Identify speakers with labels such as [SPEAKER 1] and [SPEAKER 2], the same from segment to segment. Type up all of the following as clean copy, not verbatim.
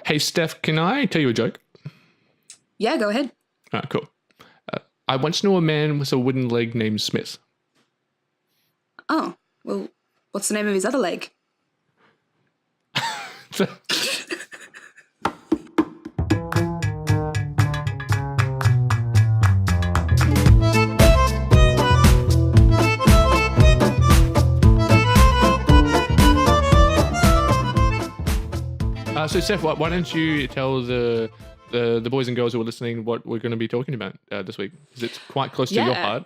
[SPEAKER 1] Hey, Steph, can I tell you a joke?
[SPEAKER 2] Yeah, go ahead.
[SPEAKER 1] Cool. I once knew a man with a wooden leg named Smith.
[SPEAKER 2] Oh, well, what's the name of his other leg?
[SPEAKER 1] So, Steph, why don't you tell the boys and girls who are listening what we're going to be talking about this week? Because it's quite close to your
[SPEAKER 2] Yeah.
[SPEAKER 1] heart.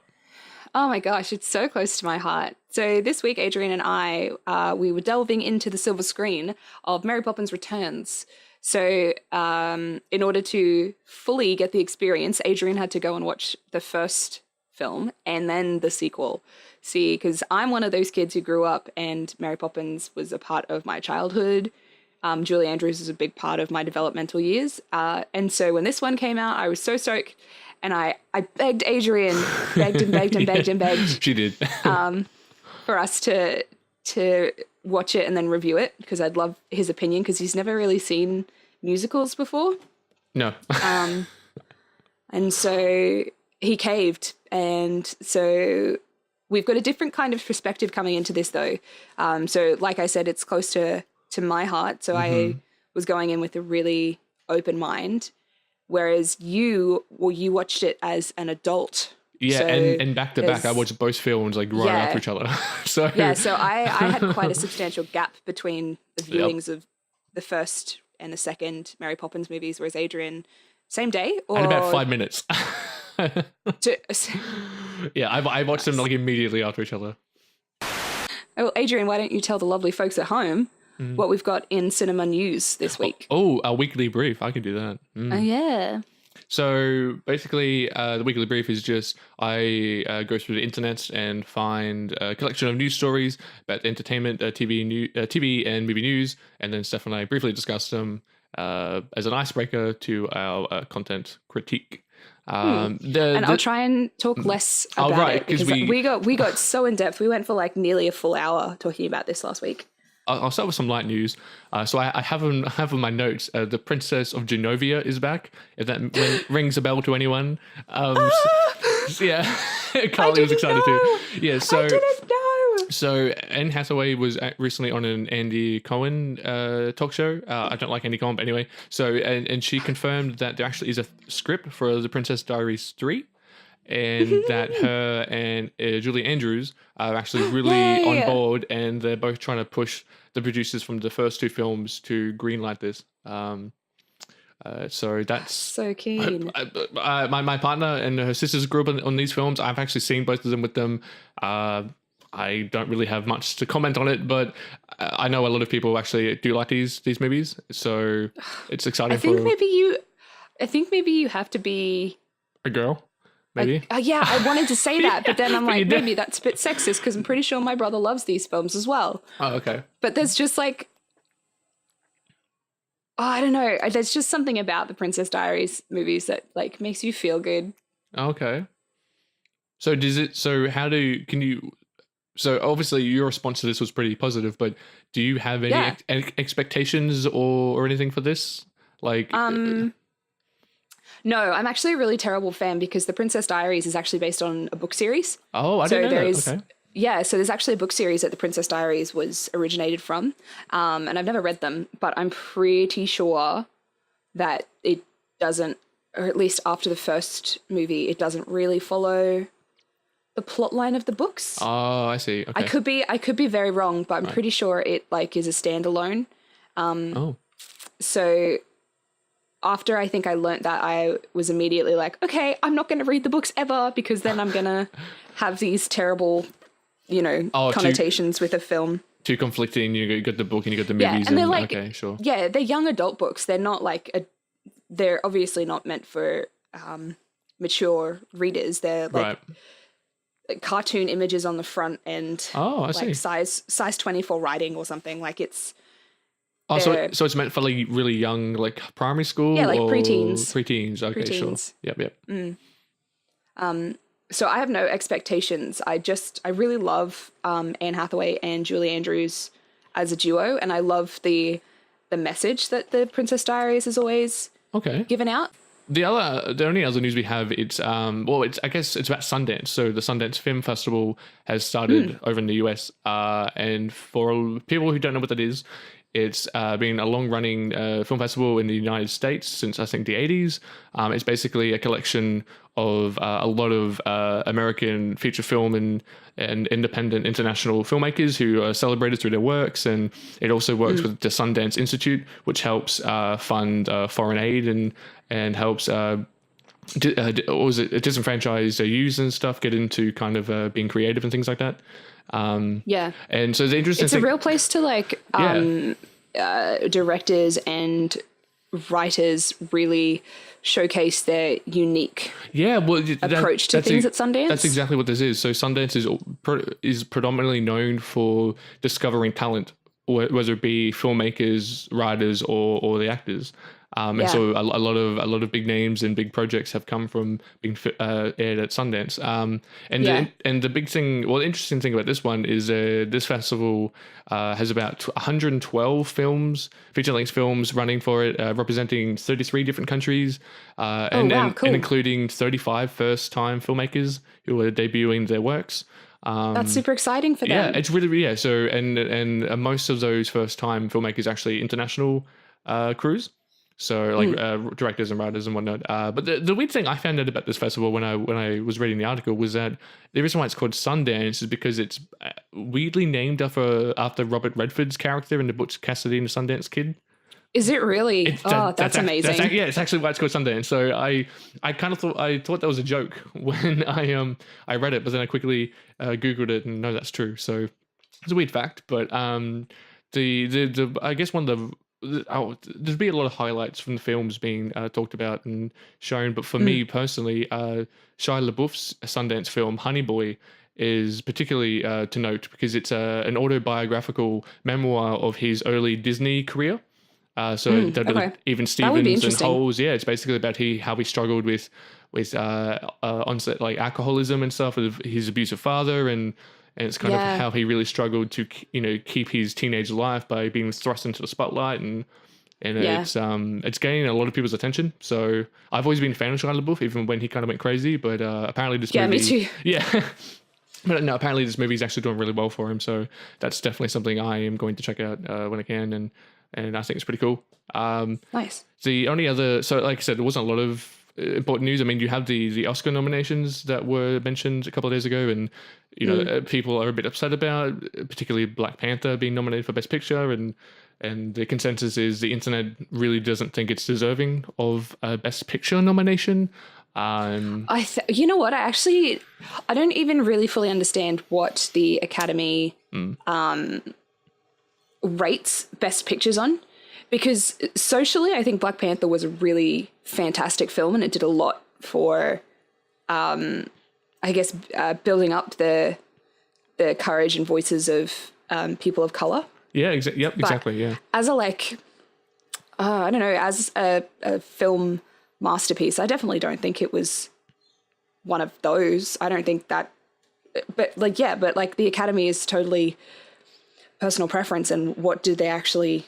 [SPEAKER 2] Oh my gosh, it's so close to my heart. So this week, Adrian and I, we were delving into the silver screen of Mary Poppins Returns. So in order to fully get the experience, Adrian had to go and watch the first film and then the sequel. See, because I'm one of those kids who grew up and Mary Poppins was a part of my childhood. Julie Andrews is a big part of my developmental years. And so when this one came out, I was so stoked. And I begged Adrian, begged and begged and begged and begged.
[SPEAKER 1] She did.
[SPEAKER 2] For us to watch it and then review it because I'd love his opinion because he's never really seen musicals before.
[SPEAKER 1] No.
[SPEAKER 2] And so he caved. And so we've got a different kind of perspective coming into this though. So like I said, it's close to my heart. So I was going in with a really open mind. Whereas you watched it as an adult.
[SPEAKER 1] Yeah,
[SPEAKER 2] so
[SPEAKER 1] and back to back, I watched both films like right after each other. So
[SPEAKER 2] I had quite a substantial gap between the viewings of the first and the second Mary Poppins movies, whereas Adrian, same day or
[SPEAKER 1] and about 5 minutes. Yeah, I watched them like immediately after each other.
[SPEAKER 2] Well, Adrian, why don't you tell the lovely folks at home what we've got in cinema news this week?
[SPEAKER 1] Oh, a weekly brief. I can do that.
[SPEAKER 2] Oh, yeah.
[SPEAKER 1] So basically, the weekly brief is just I go through the internet and find a collection of news stories about entertainment, TV and movie news, and then Steph and I briefly discuss them as an icebreaker to our content critique.
[SPEAKER 2] I'll try and talk less about it because we got so in depth. We went for like nearly a full hour talking about this last week.
[SPEAKER 1] I'll start with some light news. So I have in my notes, the Princess of Genovia is back. If that rings a bell to anyone. Yeah, Carly was excited too. Yeah, so I didn't know. So Anne Hathaway was recently on an Andy Cohen talk show. I don't like Andy Cohen, but anyway. So and she confirmed that there actually is a script for The Princess Diaries 3. And that her and Julie Andrews are actually really on board, and they're both trying to push the producers from the first two films to greenlight this. So that's
[SPEAKER 2] so keen.
[SPEAKER 1] My partner and her sisters grew up on these films. I've actually seen both of them with them. I don't really have much to comment on it, but I know a lot of people actually do like these movies. So it's exciting. I think
[SPEAKER 2] maybe you have to be
[SPEAKER 1] a girl. Maybe.
[SPEAKER 2] I wanted to say that, but then I'm like, maybe that's a bit sexist because I'm pretty sure my brother loves these films as well.
[SPEAKER 1] Oh, okay.
[SPEAKER 2] But there's just like, I don't know. There's just something about the Princess Diaries movies that like makes you feel good.
[SPEAKER 1] Okay. So so obviously your response to this was pretty positive, but do you have any expectations or anything for this? Like,
[SPEAKER 2] no, I'm actually a really terrible fan because The Princess Diaries is actually based on a book series.
[SPEAKER 1] Oh, I didn't know that. Okay.
[SPEAKER 2] Yeah, so there's actually a book series that The Princess Diaries was originated from. And I've never read them, but I'm pretty sure that it doesn't, or at least after the first movie, it doesn't really follow the plot line of the books.
[SPEAKER 1] Oh, I see. Okay.
[SPEAKER 2] I could be very wrong, but I'm pretty sure it like is a standalone. So after I think I learnt that, I was immediately like, okay, I'm not going to read the books ever because then I'm going to have these terrible, connotations with a film.
[SPEAKER 1] Too conflicting. You got the book and you got the movies.
[SPEAKER 2] And they're like,
[SPEAKER 1] okay, sure.
[SPEAKER 2] Yeah, they're young adult books. They're not like, they're obviously not meant for mature readers. They're like cartoon images on the front and
[SPEAKER 1] I see.
[SPEAKER 2] Size 24 writing or something. Like it's...
[SPEAKER 1] Oh, so it's meant for like really young, like primary school?
[SPEAKER 2] Yeah, like
[SPEAKER 1] or
[SPEAKER 2] preteens.
[SPEAKER 1] Preteens, okay,
[SPEAKER 2] preteens.
[SPEAKER 1] Sure. Yep.
[SPEAKER 2] So I have no expectations. I really love Anne Hathaway and Julie Andrews as a duo, and I love the the message that the Princess Diaries is always
[SPEAKER 1] Okay.
[SPEAKER 2] given out.
[SPEAKER 1] The only other news we have, it's I guess it's about Sundance. So the Sundance Film Festival has started over in the US, and for people who don't know what that is, it's been a long-running film festival in the United States since I think the 80s. It's basically a collection of a lot of American feature film and independent international filmmakers who are celebrated through their works, and it also works with the Sundance Institute, which helps fund foreign aid and helps disenfranchised youth and stuff get into kind of being creative and things like that.
[SPEAKER 2] Yeah.
[SPEAKER 1] And so the interesting
[SPEAKER 2] It's
[SPEAKER 1] thing,
[SPEAKER 2] a real place to like directors and writers really showcase their unique approach to things at Sundance.
[SPEAKER 1] That's exactly what this is. So Sundance is predominantly known for discovering talent, whether it be filmmakers, writers, or the actors. And so a lot of big names and big projects have come from being aired at Sundance. And the big thing, well, the interesting thing about this one is this festival has about 112 films, feature-length films running for it, representing 33 different countries, and including 35 first-time filmmakers who are debuting their works.
[SPEAKER 2] That's super exciting for them.
[SPEAKER 1] Yeah, it's really. So and most of those first-time filmmakers actually international crews. So like directors and writers and whatnot. But the weird thing I found out about this festival when I was reading the article was that the reason why it's called Sundance is because it's weirdly named after Robert Redford's character in the Butch Cassidy and the Sundance Kid.
[SPEAKER 2] Is it really? That's amazing.
[SPEAKER 1] It's actually why it's called Sundance. So I kind of thought that was a joke when I read it, but then I quickly Googled it and no, that's true. So it's a weird fact, but the I guess one of the there'd be a lot of highlights from the films being talked about and shown, but for me personally, Shia LaBeouf's Sundance film Honey Boy is particularly to note because it's an autobiographical memoir of his early Disney career. Even Stevens and Holes, it's basically about how he struggled with onset like alcoholism and stuff with his abusive father, and it's kind of how he really struggled to keep his teenage life by being thrust into the spotlight, and it's gaining a lot of people's attention. So I've always been a fan of Shia LaBeouf, even when he kind of went crazy. But apparently this movie,
[SPEAKER 2] me too.
[SPEAKER 1] Yeah. But no, apparently this movie is actually doing really well for him. So that's definitely something I am going to check out when I can, and I think it's pretty cool.
[SPEAKER 2] Nice.
[SPEAKER 1] The only other, so like I said, there wasn't a lot of important news. I mean, you have the Oscar nominations that were mentioned a couple of days ago, and people are a bit upset about, particularly Black Panther being nominated for Best Picture, and the consensus is the internet really doesn't think it's deserving of a Best Picture nomination.
[SPEAKER 2] You know what? I don't even really fully understand what the Academy rates Best Pictures on, because socially, I think Black Panther was a really fantastic film, and it did a lot for, building up the courage and voices of people of color.
[SPEAKER 1] Yeah, exactly. Yeah.
[SPEAKER 2] As I don't know, as a film masterpiece, I definitely don't think it was one of those. I don't think that, but the Academy is totally personal preference, and what did they actually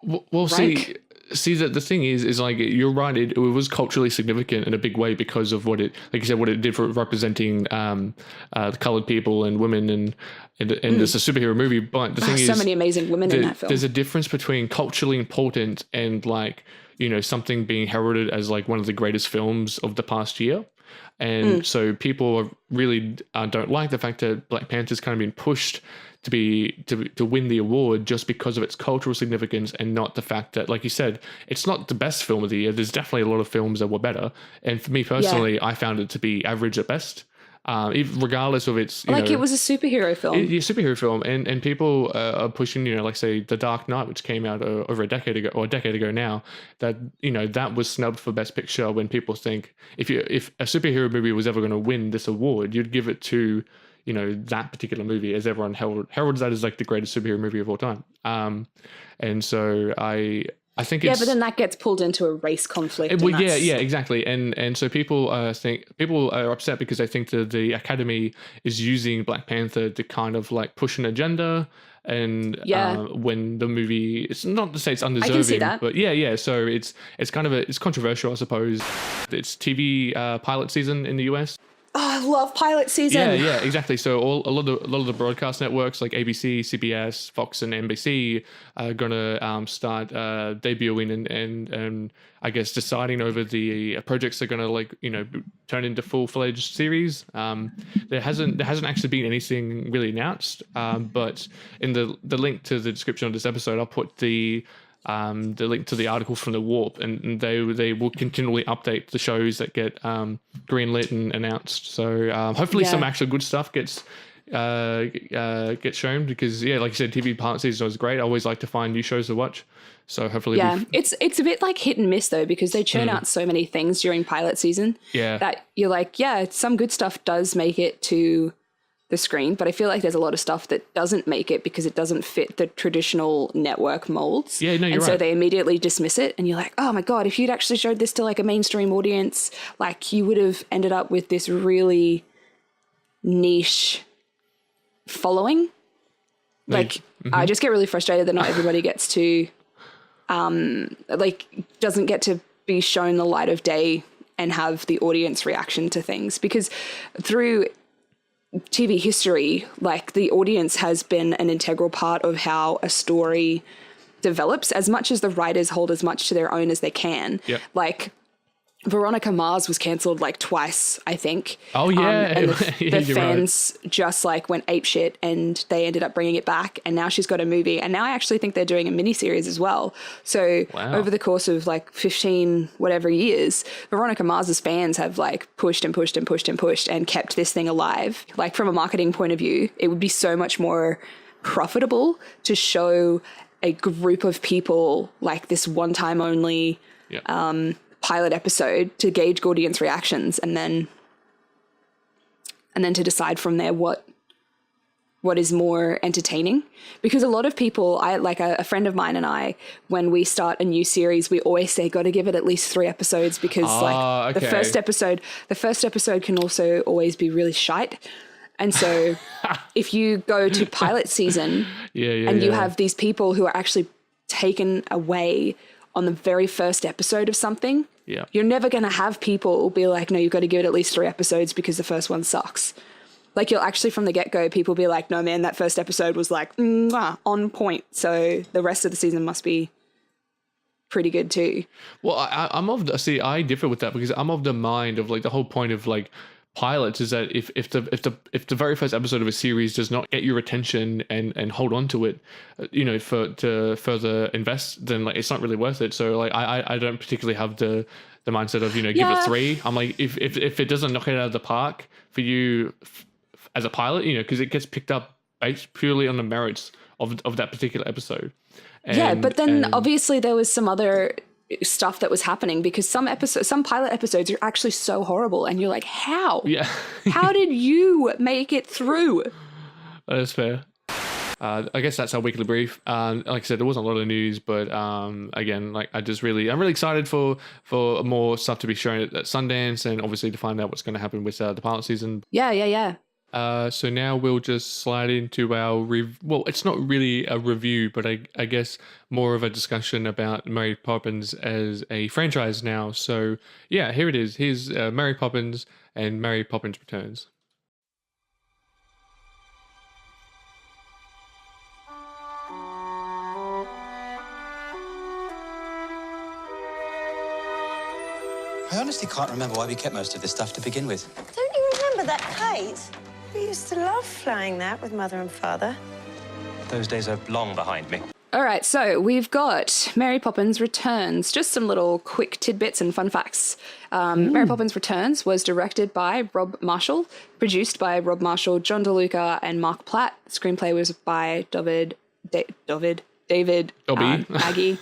[SPEAKER 2] rank?
[SPEAKER 1] See that the thing is like, you're right, it was culturally significant in a big way because of what it, like you said, what it did for representing colored people and women, and it's a superhero movie. But the thing is,
[SPEAKER 2] so many amazing women in that film.
[SPEAKER 1] There's a difference between culturally important and like something being heralded as like one of the greatest films of the past year. And so people really don't like the fact that Black Panther's kind of been pushed to win the award just because of its cultural significance, and not the fact that, like you said, it's not the best film of the year. There's definitely a lot of films that were better, and for me personally, I found it to be average at best. Regardless of its,
[SPEAKER 2] it was a superhero film.
[SPEAKER 1] Superhero film, and people are pushing, like say The Dark Knight, which came out over a decade ago now, that that was snubbed for Best Picture. When people think if a superhero movie was ever going to win this award, you'd give it to that particular movie, as everyone heralds that as like the greatest superhero movie of all time. And so I think
[SPEAKER 2] Yeah,
[SPEAKER 1] it's...
[SPEAKER 2] but then that gets pulled into a race conflict.
[SPEAKER 1] Well, yeah, exactly. And so people are upset because they think that the Academy is using Black Panther to kind of like push an agenda. And when the movie, it's not to say it's undeserving,
[SPEAKER 2] I can see that.
[SPEAKER 1] but yeah. So it's kind of it's controversial, I suppose. It's TV pilot season in the US.
[SPEAKER 2] Oh, I love pilot season.
[SPEAKER 1] Yeah, exactly. So a lot of the broadcast networks like ABC, CBS, Fox, and NBC are gonna start debuting and I guess deciding over the projects they're gonna turn into full-fledged series. There hasn't actually been anything really announced, but in the link to the description of this episode, I'll put the link to the article from the Warp, and they will continually update the shows that get greenlit and announced. So hopefully some actual good stuff gets shown, because like you said, TV pilot season was great. I always like to find new shows to watch. So hopefully,
[SPEAKER 2] it's a bit like hit and miss though, because they churn out so many things during pilot season.
[SPEAKER 1] Yeah,
[SPEAKER 2] that you're like, some good stuff does make it to the screen, but I feel like there's a lot of stuff that doesn't make it because it doesn't fit the traditional network molds.
[SPEAKER 1] Yeah, no, you're right.
[SPEAKER 2] So they immediately dismiss it, and you're like, oh my God, if you'd actually showed this to like a mainstream audience, like you would have ended up with this really niche following. Like, I just get really frustrated that not everybody gets to, doesn't get to be shown the light of day and have the audience reaction to things, because through TV history, like the audience has been an integral part of how a story develops, as much as the writers hold as much to their own as they can.
[SPEAKER 1] Yep.
[SPEAKER 2] Like Veronica Mars was cancelled like twice, I think.
[SPEAKER 1] Oh yeah,
[SPEAKER 2] and the fans just like went apeshit, and they ended up bringing it back. And now she's got a movie, and now I actually think they're doing a miniseries as well. So over the course of like 15 whatever years, Veronica Mars's fans have like pushed and pushed and pushed and pushed and kept this thing alive. Like from a marketing point of view, it would be so much more profitable to show a group of people like this one time only.
[SPEAKER 1] Yeah.
[SPEAKER 2] Pilot episode to gauge audience reactions, and then to decide from there what is more entertaining. Because a lot of people, I like a friend of mine and I, when we start a new series, we always say got to give it at least 3 episodes, because the first episode can also always be really shite. And so if you go to pilot season and you have these people who are actually taken away on the very first episode of something, you're never going to have people be like, no, you've got to give it at least 3 episodes because the first one sucks. Like you'll actually from the get-go, people be like, no, man, that first episode was like on point. So the rest of the season must be pretty good too.
[SPEAKER 1] Well, I differ with that, because I'm of the mind of like the whole point of like pilots is that if the very first episode of a series does not get your attention and hold on to it, to further invest, then like it's not really worth it. So like I don't particularly have the mindset of give it 3. I'm like, if it doesn't knock it out of the park for you as a pilot, because it gets picked up based purely on the merits of that particular episode.
[SPEAKER 2] But then obviously there was some other stuff that was happening, because some pilot episodes are actually so horrible, and you're like, how? Yeah. How did you make it through?
[SPEAKER 1] That is fair. I guess that's our weekly brief. Like I said, there wasn't a lot of news, but again, like I'm really excited for more stuff to be shown at Sundance, and obviously to find out what's going to happen with the pilot season.
[SPEAKER 2] Yeah.
[SPEAKER 1] So now we'll just slide into our well, it's not really a review, but I guess more of a discussion about Mary Poppins as a franchise now. So yeah, here it is. Here's Mary Poppins and Mary Poppins Returns.
[SPEAKER 3] I honestly can't remember why we kept most of this stuff to begin with.
[SPEAKER 4] Don't you remember that kite? We used to love flying that with Mother and Father.
[SPEAKER 3] Those days are long behind me.
[SPEAKER 2] All right, so we've got Mary Poppins Returns. Just some little quick tidbits and fun facts. Mary Poppins Returns was directed by Rob Marshall, produced by Rob Marshall, John DeLuca, and Mark Platt. Screenplay was by David Maggie.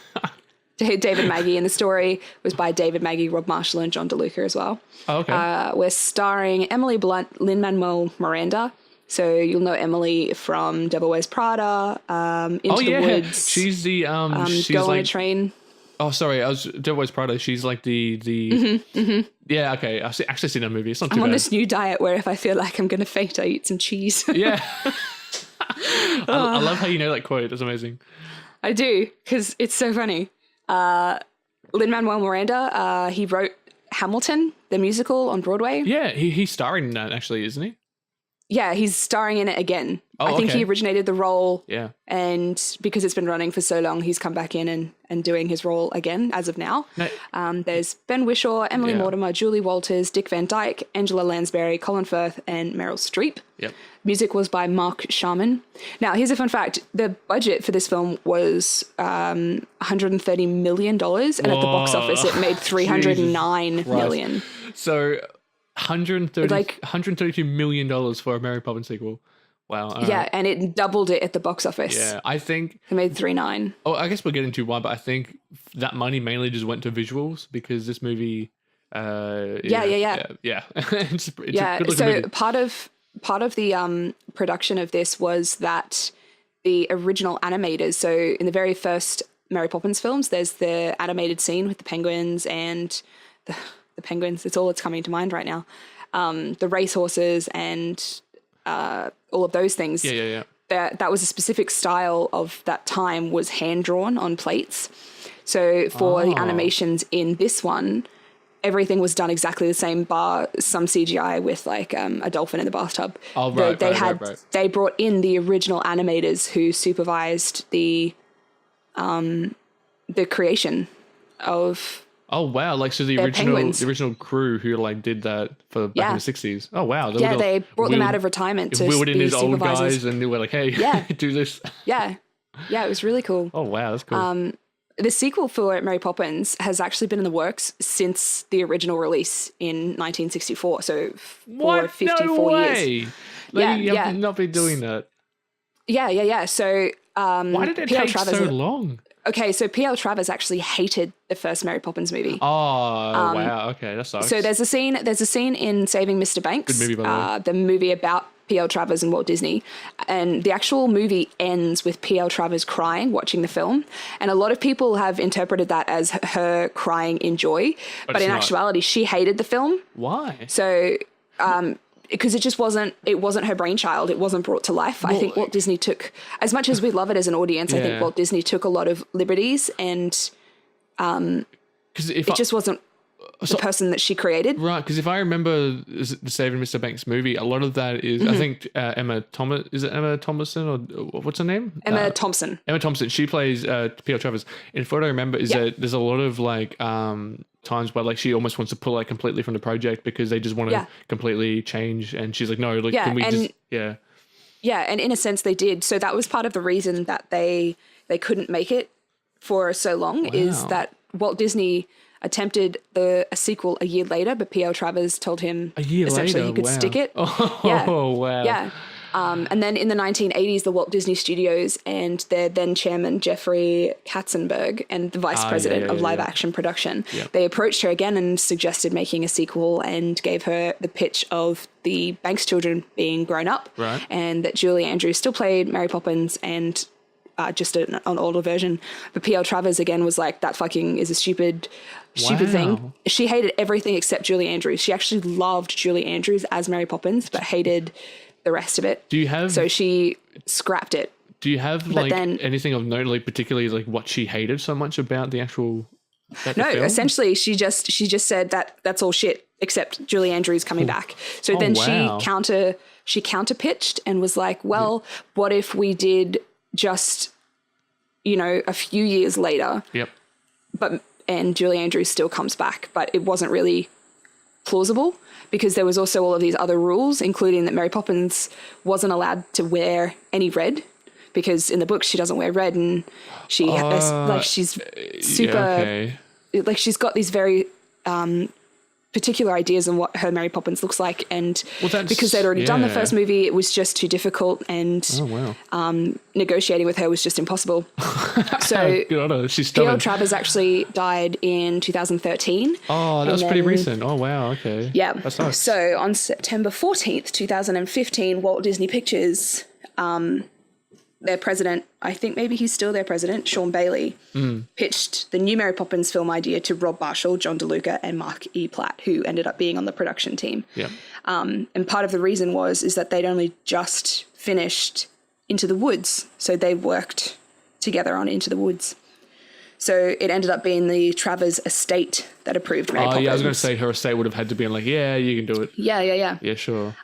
[SPEAKER 2] David Maggie, and the story was by David Maggie, Rob Marshall, and John DeLuca as well.
[SPEAKER 1] Oh, okay.
[SPEAKER 2] We're starring Emily Blunt, Lin-Manuel Miranda. So you'll know Emily from Devil Wears Prada, Into the Woods.
[SPEAKER 1] She's the she's
[SPEAKER 2] Go
[SPEAKER 1] like,
[SPEAKER 2] on a Train.
[SPEAKER 1] Oh, sorry. I was Devil Wears Prada. She's like the. Yeah. Okay. I've actually seen that movie. It's not too
[SPEAKER 2] I'm
[SPEAKER 1] bad.
[SPEAKER 2] on this new diet where if I feel like I'm going to faint, I eat some cheese.
[SPEAKER 1] Yeah. I love how you know that quote. That's amazing.
[SPEAKER 2] I do, because it's so funny. Lin-Manuel Miranda, he wrote Hamilton, the musical on Broadway.
[SPEAKER 1] Yeah, he's starring in that actually, isn't he?
[SPEAKER 2] Yeah, he's starring in it again.
[SPEAKER 1] Oh,
[SPEAKER 2] I think
[SPEAKER 1] okay.
[SPEAKER 2] he originated the role.
[SPEAKER 1] Yeah.
[SPEAKER 2] And because it's been running for so long, he's come back in and doing his role again as of now.
[SPEAKER 1] No.
[SPEAKER 2] There's Ben Whishaw, Emily
[SPEAKER 1] Yeah.
[SPEAKER 2] Mortimer, Julie Walters, Dick Van Dyke, Angela Lansbury, Colin Firth, and Meryl Streep.
[SPEAKER 1] Yep.
[SPEAKER 2] Music was by Mark Sharman. Now, here's a fun fact. The budget for this film was $130 million, and at the box office it made $309 million.
[SPEAKER 1] So $132 million for a Mary Poppins sequel. Wow. All
[SPEAKER 2] Yeah,
[SPEAKER 1] right.
[SPEAKER 2] and it doubled it at the box office.
[SPEAKER 1] Yeah, I think.
[SPEAKER 2] It made 3.9.
[SPEAKER 1] Oh, I guess we'll get into why, but I think that money mainly just went to visuals because this movie. Yeah. It's a good looking
[SPEAKER 2] So
[SPEAKER 1] movie.
[SPEAKER 2] part of the production of this was that the original animators. So in the very first Mary Poppins films, there's the animated scene with the penguins and the penguins. It's all that's coming to mind right now. The racehorses and all of those things.
[SPEAKER 1] Yeah.
[SPEAKER 2] That was a specific style of that time, was hand drawn on plates. So for the animations in this one, everything was done exactly the same, bar some CGI with like a dolphin in the bathtub.
[SPEAKER 1] Oh, right, right.
[SPEAKER 2] They brought in the original animators who supervised the creation of.
[SPEAKER 1] Oh wow! Like so, the original crew who like did that for back in the 60s. Oh wow!
[SPEAKER 2] They brought them out of retirement to
[SPEAKER 1] wheeled in
[SPEAKER 2] be
[SPEAKER 1] his old
[SPEAKER 2] supervisors.
[SPEAKER 1] guys, and they were like, "Hey, do this."
[SPEAKER 2] Yeah, it was really cool.
[SPEAKER 1] Oh wow, that's cool.
[SPEAKER 2] The sequel for Mary Poppins has actually been in the works since the original release in 1964. So for 54 years.
[SPEAKER 1] You have not been doing that.
[SPEAKER 2] Yeah. So
[SPEAKER 1] why did it take so long?
[SPEAKER 2] Okay, so P.L. Travers actually hated the first Mary Poppins movie.
[SPEAKER 1] Oh, wow. Okay, that sucks.
[SPEAKER 2] So there's a scene in Saving Mr. Banks.
[SPEAKER 1] Good movie, by the way.
[SPEAKER 2] The movie about P.L. Travers and Walt Disney. And the actual movie ends with P.L. Travers crying, watching the film. And a lot of people have interpreted that as her crying in joy. But in actuality, she hated the film.
[SPEAKER 1] Why?
[SPEAKER 2] So, because it wasn't her brainchild. It wasn't brought to life. I think Walt Disney took, as much as we love it as an audience, I think Walt Disney took a lot of liberties, and it just wasn't the person that she created.
[SPEAKER 1] Right, because if I remember the Saving Mr. Banks movie, a lot of that is, I think Emma Thomas, is it Emma Thomason or what's her name?
[SPEAKER 2] Emma Thompson.
[SPEAKER 1] Emma Thompson. She plays P.L. Travers. And what I remember is that there's a lot of like times where like she almost wants to pull like completely from the project because they just want to completely change, and she's like, no, like can we just
[SPEAKER 2] and in a sense they did. So that was part of the reason that they couldn't make it for so long, is that Walt Disney attempted a sequel a year later, but P.L. Travers told him essentially he could stick it.
[SPEAKER 1] Oh wow.
[SPEAKER 2] Yeah. And then in the 1980s, the Walt Disney Studios and their then chairman, Jeffrey Katzenberg, and the vice president of live action production, they approached her again and suggested making a sequel, and gave her the pitch of the Banks children being grown up, and that Julie Andrews still played Mary Poppins, and just an older version. But P.L. Travers again was like, that fucking is a stupid thing. She hated everything except Julie Andrews. She actually loved Julie Andrews as Mary Poppins, but hated the rest of it. So she scrapped it.
[SPEAKER 1] Do you have like anything of note, like particularly like what she hated so much about the actual?
[SPEAKER 2] No, essentially she just said that that's all shit except Julie Andrews coming back. So then she counter pitched and was like, well, what if we did just, a few years later?
[SPEAKER 1] Yep.
[SPEAKER 2] And Julie Andrews still comes back, but it wasn't really plausible, because there was also all of these other rules, including that Mary Poppins wasn't allowed to wear any red, because in the books she doesn't wear red, and she she's super like she's got these very particular ideas on what her Mary Poppins looks like, and because they'd already done the first movie, it was just too difficult, and negotiating with her was just impossible. So
[SPEAKER 1] good on her. She's stubborn.
[SPEAKER 2] P.L. Travers actually died in 2013.
[SPEAKER 1] Oh, that was pretty recent. Oh wow, okay.
[SPEAKER 2] Yeah.
[SPEAKER 1] That's nice.
[SPEAKER 2] So on September 14th, 2015, Walt Disney Pictures their president, I think maybe he's still their president, Sean Bailey, pitched the new Mary Poppins film idea to Rob Marshall, John DeLuca, and Mark E. Platt, who ended up being on the production team.
[SPEAKER 1] Yeah.
[SPEAKER 2] And part of the reason is that they'd only just finished Into the Woods, so they worked together on Into the Woods. So it ended up being the Travers estate that approved Mary Poppins.
[SPEAKER 1] Yeah, I was going to say her estate would have had to be like, yeah, you can do it.
[SPEAKER 2] Yeah.
[SPEAKER 1] Yeah, sure.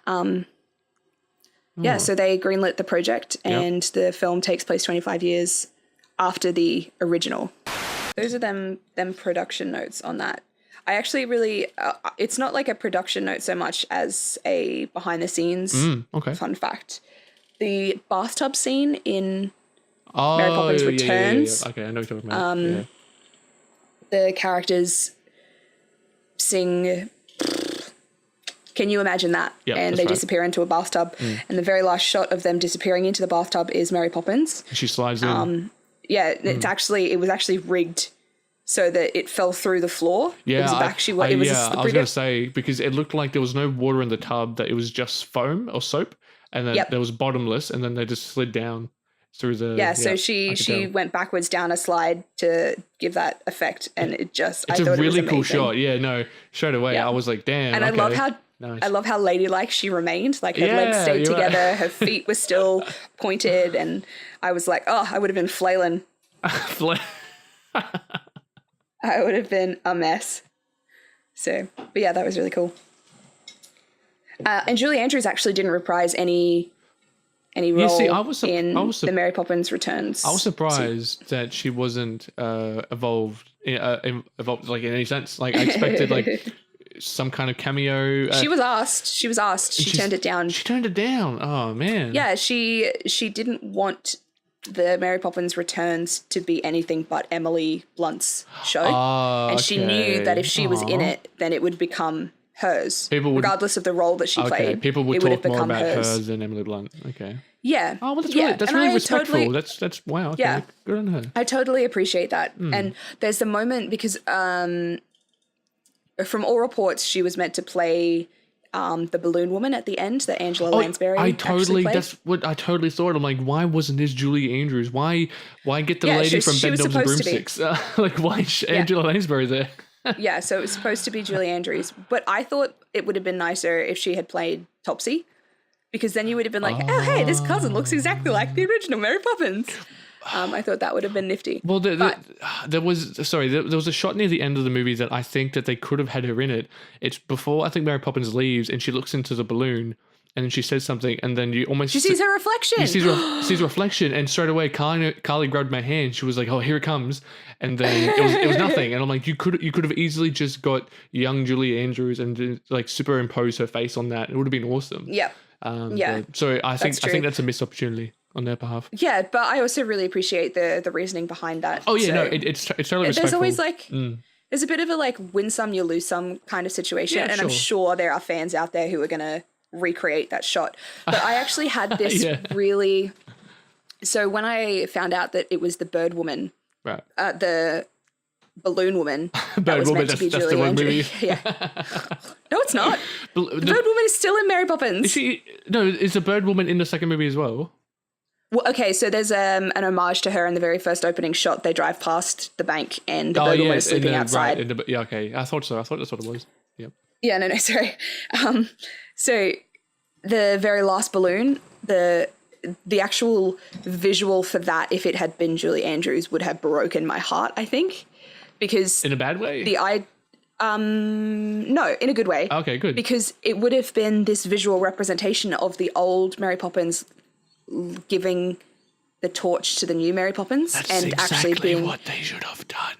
[SPEAKER 2] Yeah, so they greenlit the project, and the film takes place 25 years after the original. Those are them production notes on that. I actually really, it's not like a production note so much as a behind the scenes fun fact. The bathtub scene in Mary Poppins Returns.
[SPEAKER 1] Yeah. Okay, I know what you're talking about.
[SPEAKER 2] The characters sing Can You Imagine That?
[SPEAKER 1] Yep,
[SPEAKER 2] and they disappear into a bathtub. And the very last shot of them disappearing into the bathtub is Mary Poppins.
[SPEAKER 1] She slides in.
[SPEAKER 2] Yeah, it was actually rigged so that it fell through the floor.
[SPEAKER 1] Yeah,
[SPEAKER 2] I
[SPEAKER 1] was going to say, because it looked like there was no water in the tub, that it was just foam or soap, and then there was bottomless, and then they just slid down through the...
[SPEAKER 2] so she went backwards down a slide to give that effect, and it just...
[SPEAKER 1] It's a really cool shot. Yeah, no, straight away, I was like, damn,
[SPEAKER 2] and
[SPEAKER 1] okay.
[SPEAKER 2] I love how ladylike she remained. Like her legs stayed together, her feet were still pointed, and I was like, oh, I would have been flailing. I would have been a mess. So, but yeah, that was really cool. And Julie Andrews actually didn't reprise any role in the Mary Poppins Returns.
[SPEAKER 1] I was surprised that she wasn't evolved like in any sense. Like I expected like some kind of cameo.
[SPEAKER 2] She was asked. She turned it down.
[SPEAKER 1] She turned it down. Oh man.
[SPEAKER 2] Yeah, she didn't want the Mary Poppins Returns to be anything but Emily Blunt's show. And she knew that if she was in it, then it would become hers. Regardless of the role that she played.
[SPEAKER 1] People would talk more about hers than Emily Blunt. Okay.
[SPEAKER 2] Yeah.
[SPEAKER 1] Oh, well, that's really respectful. That's wow. Okay. Yeah. Good on her.
[SPEAKER 2] I totally appreciate that. And there's the moment because from all reports, she was meant to play the balloon woman at the end that Angela Lansbury actually played.
[SPEAKER 1] That's what I totally thought. I'm like, why wasn't this Julie Andrews? Why get the lady from Ben Knobs and Broomsticks? Like, why is Angela Lansbury there?
[SPEAKER 2] Yeah, so it was supposed to be Julie Andrews, but I thought it would have been nicer if she had played Topsy, because then you would have been like, oh hey, this cousin looks exactly like the original Mary Poppins. I thought that would have been nifty.
[SPEAKER 1] Well, there was a shot near the end of the movie that I think that they could have had her in it. It's before I think Mary Poppins leaves and she looks into the balloon and then she says something and then she
[SPEAKER 2] sees her reflection.
[SPEAKER 1] She sees a reflection and straight away Carly grabbed my hand. She was like, oh, here it comes. And then it was nothing. And I'm like, you could have easily just got young Julie Andrews and like superimpose her face on that. It would have been awesome.
[SPEAKER 2] Yeah.
[SPEAKER 1] So I think that's a missed opportunity on their behalf.
[SPEAKER 2] Yeah, but I also really appreciate the reasoning behind that.
[SPEAKER 1] Oh yeah, it's totally respectful.
[SPEAKER 2] There's always like there's a bit of a like win some you lose some kind of situation, and I'm sure there are fans out there who are gonna recreate that shot. But I actually had this really. So when I found out that it was the Bird Woman,
[SPEAKER 1] right?
[SPEAKER 2] The balloon woman.
[SPEAKER 1] Bird Woman. That's the wrong movie.
[SPEAKER 2] Yeah. No, it's not. The Bird Woman is still in Mary Poppins.
[SPEAKER 1] Is she? No, is the Bird Woman in the second movie as well?
[SPEAKER 2] Well, okay, so there's an homage to her in the very first opening shot. They drive past the bank and the Bird Woman is sleeping outside.
[SPEAKER 1] Right, okay. I thought so. I thought that's what it was. Yep.
[SPEAKER 2] Yeah, no, sorry. So the very last balloon, the actual visual for that, if it had been Julie Andrews, would have broken my heart, I think. Because
[SPEAKER 1] in a bad way?
[SPEAKER 2] No, in a good way.
[SPEAKER 1] Okay, good.
[SPEAKER 2] Because it would have been this visual representation of the old Mary Poppins giving the torch to the new Mary Poppins.
[SPEAKER 1] That's
[SPEAKER 2] and
[SPEAKER 1] exactly
[SPEAKER 2] actually being
[SPEAKER 1] what they should have done.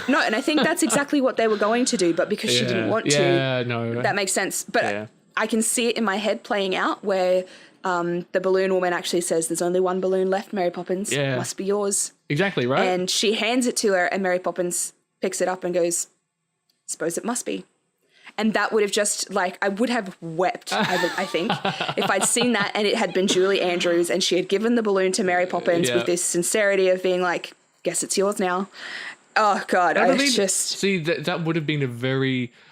[SPEAKER 2] No, and I think that's exactly what they were going to do, but because she didn't want to, that makes sense. But I can see it in my head playing out where the balloon woman actually says, there's only one balloon left, Mary Poppins.
[SPEAKER 1] Yeah.
[SPEAKER 2] Must be yours.
[SPEAKER 1] Exactly, right?
[SPEAKER 2] And she hands it to her and Mary Poppins picks it up and goes, suppose it must be. And that would have just, like, I would have wept, I think, if I'd seen that and it had been Julie Andrews and she had given the balloon to Mary Poppins with this sincerity of being like, guess it's yours now. Oh God,
[SPEAKER 1] I
[SPEAKER 2] I
[SPEAKER 1] mean,
[SPEAKER 2] just
[SPEAKER 1] see that would have been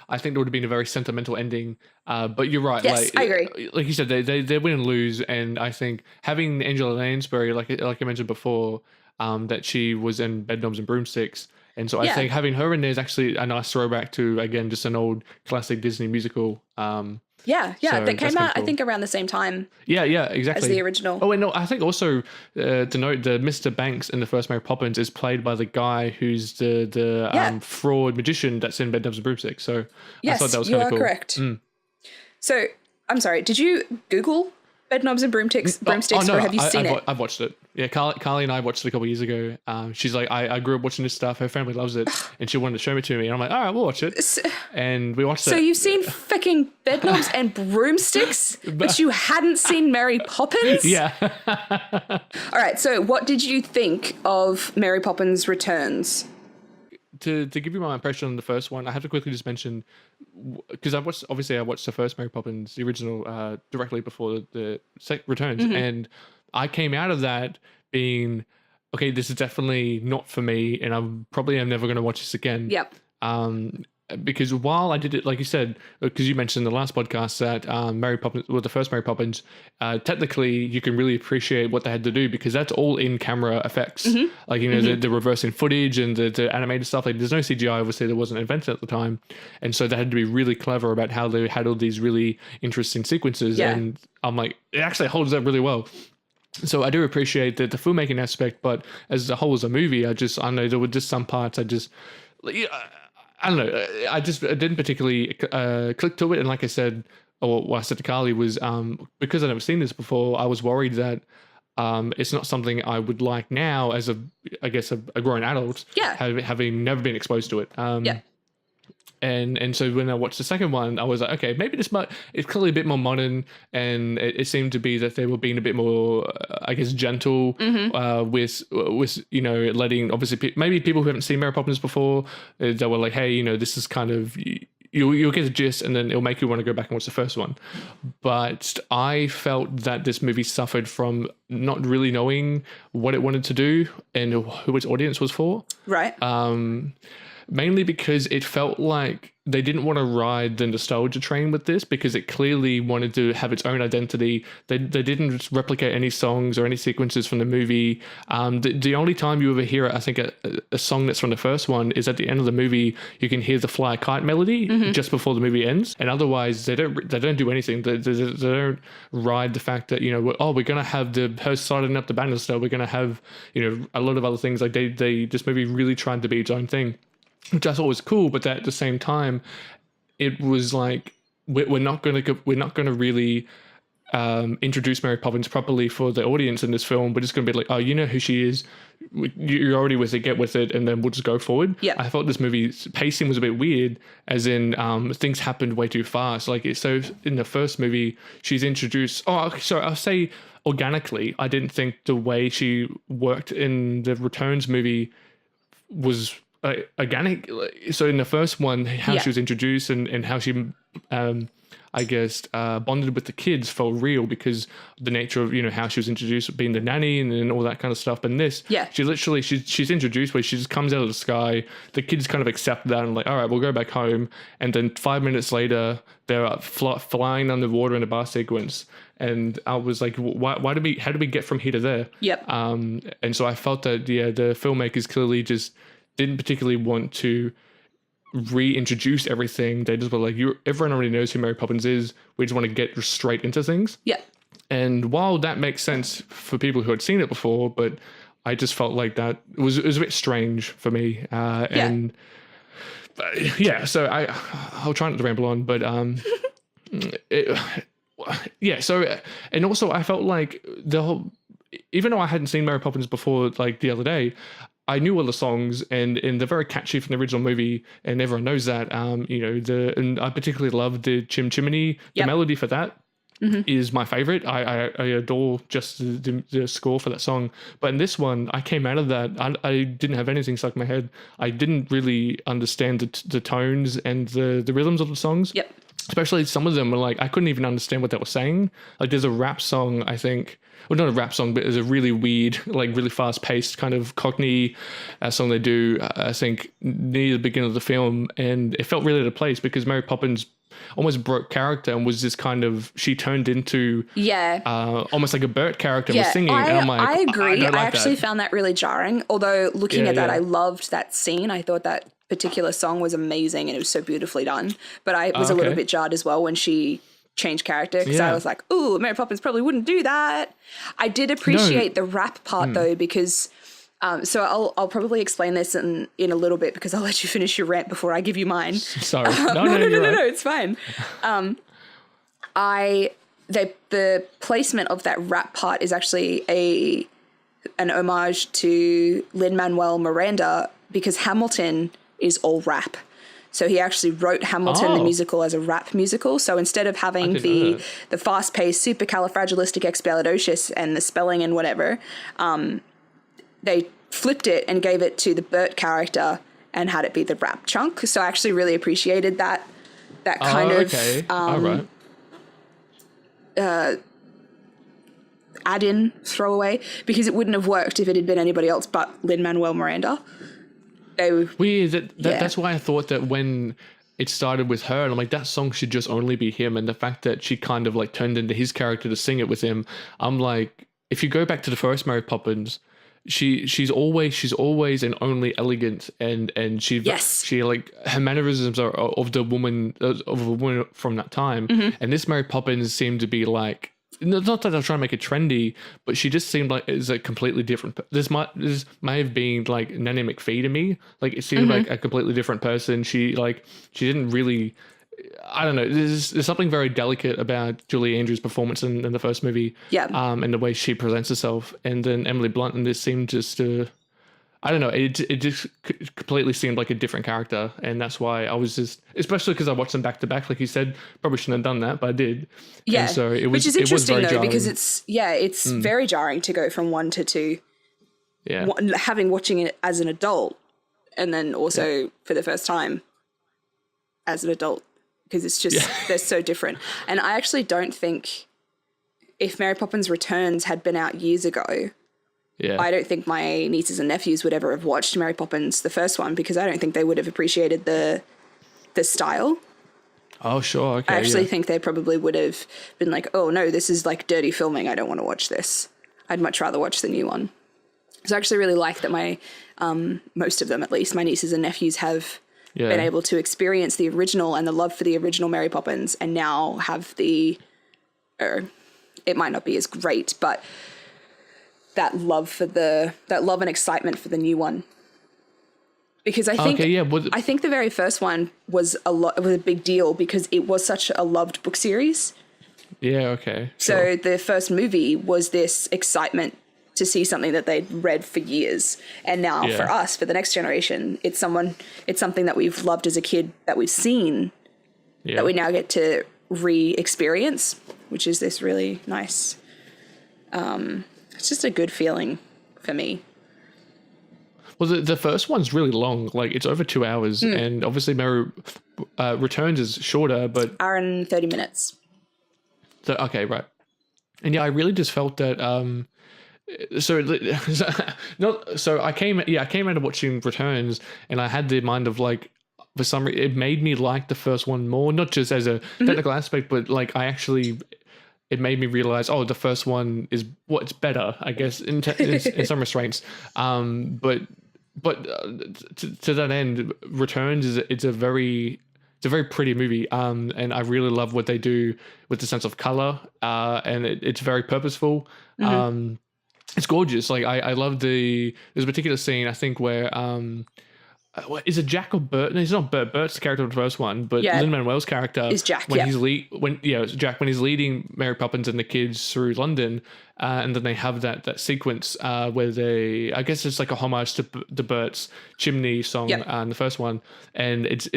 [SPEAKER 1] I think that would have been a very sentimental ending. But you're right.
[SPEAKER 2] Yes, I agree.
[SPEAKER 1] Like you said, they win and lose, and I think having Angela Lansbury, like I mentioned before, that she was in Bedknobs and Broomsticks, and so I think having her in there is actually a nice throwback to, again, just an old classic Disney musical.
[SPEAKER 2] Yeah,
[SPEAKER 1] So
[SPEAKER 2] that came
[SPEAKER 1] that's
[SPEAKER 2] out,
[SPEAKER 1] kinda
[SPEAKER 2] I think, around the same time
[SPEAKER 1] Yeah, exactly.
[SPEAKER 2] as the original.
[SPEAKER 1] Oh, and no, I think also to note, the Mr. Banks in the first Mary Poppins is played by the guy who's the fraud magician that's in Bedknobs and Broomsticks. So I thought that was
[SPEAKER 2] you
[SPEAKER 1] kind
[SPEAKER 2] are
[SPEAKER 1] of cool.
[SPEAKER 2] correct. So, I'm sorry, did you Google Bedknobs and Broomsticks, or have you seen it?
[SPEAKER 1] I've watched it. Yeah, Carly and I watched it a couple of years ago. She's like, I grew up watching this stuff. Her family loves it, and she wanted to show it to me. And I'm like, all right, we'll watch it. And we watched it.
[SPEAKER 2] So you've seen fucking Bedknobs and Broomsticks, but you hadn't seen Mary Poppins?
[SPEAKER 1] Yeah.
[SPEAKER 2] All right, so what did you think of Mary Poppins Returns?
[SPEAKER 1] To give you my impression on the first one, I have to quickly just mention, because I watched the first Mary Poppins, the original, directly before the Returns, and I came out of that being, okay, this is definitely not for me, and I'm never going to watch this again.
[SPEAKER 2] Yep.
[SPEAKER 1] Because while I did it, like you said, because you mentioned in the last podcast that Mary Poppins, the first Mary Poppins, technically you can really appreciate what they had to do because that's all in-camera effects. Like, the reversing footage and the animated stuff. Like, there's no CGI, obviously, that wasn't invented at the time. And so they had to be really clever about how they had all these really interesting sequences.
[SPEAKER 2] Yeah.
[SPEAKER 1] And I'm like, it actually holds up really well. So I do appreciate the filmmaking aspect, but as a whole, as a movie, I know there were just some parts I don't know. I didn't particularly click to it. And like I said, or what I said to Carly was, because I've never seen this before, I was worried that it's not something I would like now as a grown adult.
[SPEAKER 2] Yeah.
[SPEAKER 1] Having never been exposed to it. And so when I watched the second one, I was like, okay, maybe it's clearly a bit more modern, and it seemed to be that they were being a bit more, gentle with letting, obviously, maybe people who haven't seen Mary Poppins before, they were like, hey, this is kind of, you'll get the gist, and then it'll make you want to go back and watch the first one. But I felt that this movie suffered from not really knowing what it wanted to do and who its audience was for.
[SPEAKER 2] Right.
[SPEAKER 1] Mainly because it felt like they didn't want to ride the nostalgia train with this, because it clearly wanted to have its own identity. They didn't replicate any songs or any sequences from the movie. The only time you ever hear, I think, a song that's from the first one is at the end of the movie. You can hear the Fly a Kite melody just before the movie ends, and otherwise they don't do anything. They don't ride the fact that we're gonna have her starting up the banister. We're gonna have a lot of other things. Like this movie really tried to be its own thing, which I thought was cool, but at the same time, it was like we're not going to really introduce Mary Poppins properly for the audience in this film. We're just going to be like, oh, you know who she is. You're already with it. Get with it, and then we'll just go forward.
[SPEAKER 2] Yeah.
[SPEAKER 1] I thought this movie's pacing was a bit weird, as in things happened way too fast. So in the first movie, she's introduced. Oh, sorry, I'll say organically. I didn't think the way she worked in the Returns movie was organic. So in the first one, how she was introduced and how she bonded with the kids felt real, because the nature of how she was introduced, being the nanny and all that kind of stuff. And this, she's introduced where she just comes out of the sky. The kids kind of accept that and like, all right, we'll go back home. And then 5 minutes later, they're flying underwater in a bar sequence. And I was like, how did we get from here to there?
[SPEAKER 2] Yep.
[SPEAKER 1] And so I felt that the filmmakers clearly just didn't particularly want to reintroduce everything. They just were like, everyone already knows who Mary Poppins is. We just want to get straight into things. Yeah. And while that makes sense for people who had seen it before, but I just felt like that it was a bit strange for me. So I'll try not to ramble on, but so, and also I felt like even though I hadn't seen Mary Poppins before, like the other day, I knew all the songs, and they're very catchy from the original movie, and everyone knows that. And I particularly love the Chim Chimney. The melody for that is my favorite. I adore just the score for that song. But in this one, I came out of that. I didn't have anything stuck in my head. I didn't really understand the tones and the rhythms of the songs. Yep. especially some of them were like, I couldn't even understand what they were saying. Like there's a rap song, I think, well, not a rap song, but there's a really weird, like really fast paced kind of Cockney song they do, I think, near the beginning of the film. And it felt really out of place because Mary Poppins almost broke character and was this kind of, she turned into almost like a Bert character and was singing. And I'm like,
[SPEAKER 2] I agree.
[SPEAKER 1] I
[SPEAKER 2] I actually found that really jarring. Although looking at that, I loved that scene. I thought that particular song was amazing and it was so beautifully done. But I was a little bit jarred as well when she changed character because I was like, ooh, Mary Poppins probably wouldn't do that. I did appreciate the rap part though, because so I'll probably explain this in a little bit because I'll let you finish your rant before I give you mine.
[SPEAKER 1] Sorry. No,
[SPEAKER 2] it's fine. The placement of that rap part is actually an homage to Lin-Manuel Miranda because Hamilton is all rap. So he actually wrote Hamilton the musical as a rap musical. So instead of having the fast-paced supercalifragilisticexpialidocious and the spelling and whatever, they flipped it and gave it to the Bert character and had it be the rap chunk. So I actually really appreciated that kind of add-in throwaway because it wouldn't have worked if it had been anybody else but Lin-Manuel Miranda.
[SPEAKER 1] Weird. That's why I thought that when it started with her, and I'm like, that song should just only be him. And the fact that she kind of like turned into his character to sing it with him, I'm like, if you go back to the first Mary Poppins, she's always and only elegant, and she like her mannerisms are of a woman from that time. And this Mary Poppins seemed to be like, not that I was trying to make it trendy, but she just seemed like it's a completely different. This may have been like Nanny McPhee to me. Like it seemed like a completely different person. She didn't really. I don't know. There's something very delicate about Julie Andrews' performance in the first movie. Yeah. And the way she presents herself, and then Emily Blunt, and this seemed just to. I don't know. It just completely seemed like a different character, and that's why I was just, especially because I watched them back to back, like you said, probably shouldn't have done that, but I did. Yeah. And so it was,
[SPEAKER 2] which is interesting though,
[SPEAKER 1] jarring.
[SPEAKER 2] because it's very jarring to go from 1 to 2.
[SPEAKER 1] Yeah.
[SPEAKER 2] Having watching it as an adult, and then also for the first time as an adult, because it's just they're so different. And I actually don't think if Mary Poppins Returns had been out years ago. Yeah. I don't think my nieces and nephews would ever have watched Mary Poppins, the first one, because I don't think they would have appreciated the style.
[SPEAKER 1] Oh, sure. Okay.
[SPEAKER 2] I actually think they probably would have been like, oh, no, this is like dirty filming. I don't want to watch this. I'd much rather watch the new one. So I actually really like that my, most of them at least, my nieces and nephews have been able to experience the original and the love for the original Mary Poppins, and now have it might not be as great, but that love and excitement for the new one, because I think I think the very first one was a big deal because it was such a loved book series.
[SPEAKER 1] Yeah. Okay.
[SPEAKER 2] So the first movie was this excitement to see something that they'd read for years, and now for us, for the next generation, it's something that we've loved as a kid, that we've seen, that we now get to re-experience, which is this really nice. It's just a good feeling for me.
[SPEAKER 1] Well, the first one's really long. Like, it's over 2 hours, and obviously Mary Returns is shorter, but...
[SPEAKER 2] Hour and 30 minutes.
[SPEAKER 1] So, okay, right. And I really just felt that... I came out of watching Returns, and I had the mind of, like, for some reason, it made me like the first one more, not just as a technical aspect, but, like, it made me realize, the first one is what's better, I guess, in some restraints. But to that end, Returns it's a very pretty movie. And I really love what they do with the sense of color. And it's very purposeful. It's gorgeous. Like I love there's a particular scene, I think, where is it Jack or Bert? No, it's not Bert. Bert's the character of the first one, but Lin-Manuel's character
[SPEAKER 2] is Jack.
[SPEAKER 1] When it's Jack when he's leading Mary Poppins and the kids through London, and then they have that sequence where I guess it's like a homage to Bert's Chimney song in the first one, and it's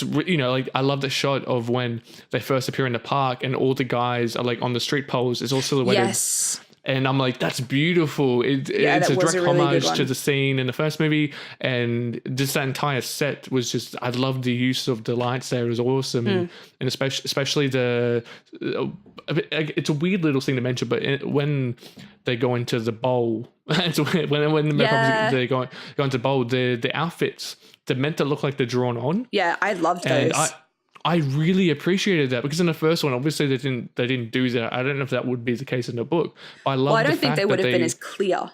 [SPEAKER 1] like I love the shot of when they first appear in the park and all the guys are like on the street poles. It's all silhouetted.
[SPEAKER 2] Yes.
[SPEAKER 1] And I'm like, that's beautiful. It's
[SPEAKER 2] that
[SPEAKER 1] a
[SPEAKER 2] was
[SPEAKER 1] direct
[SPEAKER 2] a really good
[SPEAKER 1] homage
[SPEAKER 2] one.
[SPEAKER 1] to the scene in the first movie. And just that entire set was just, I loved the use of the lights there. It was awesome. And especially it's a weird little thing to mention, but when they go into the bowl, when they go into the bowl, the outfits, they're meant to look like they're drawn on.
[SPEAKER 2] Yeah, I loved
[SPEAKER 1] And
[SPEAKER 2] those.
[SPEAKER 1] I really appreciated that, because in the first one, obviously they didn't do that. I don't know if that would be the case in the book, but I love.
[SPEAKER 2] Well, I don't think they would have been as clear.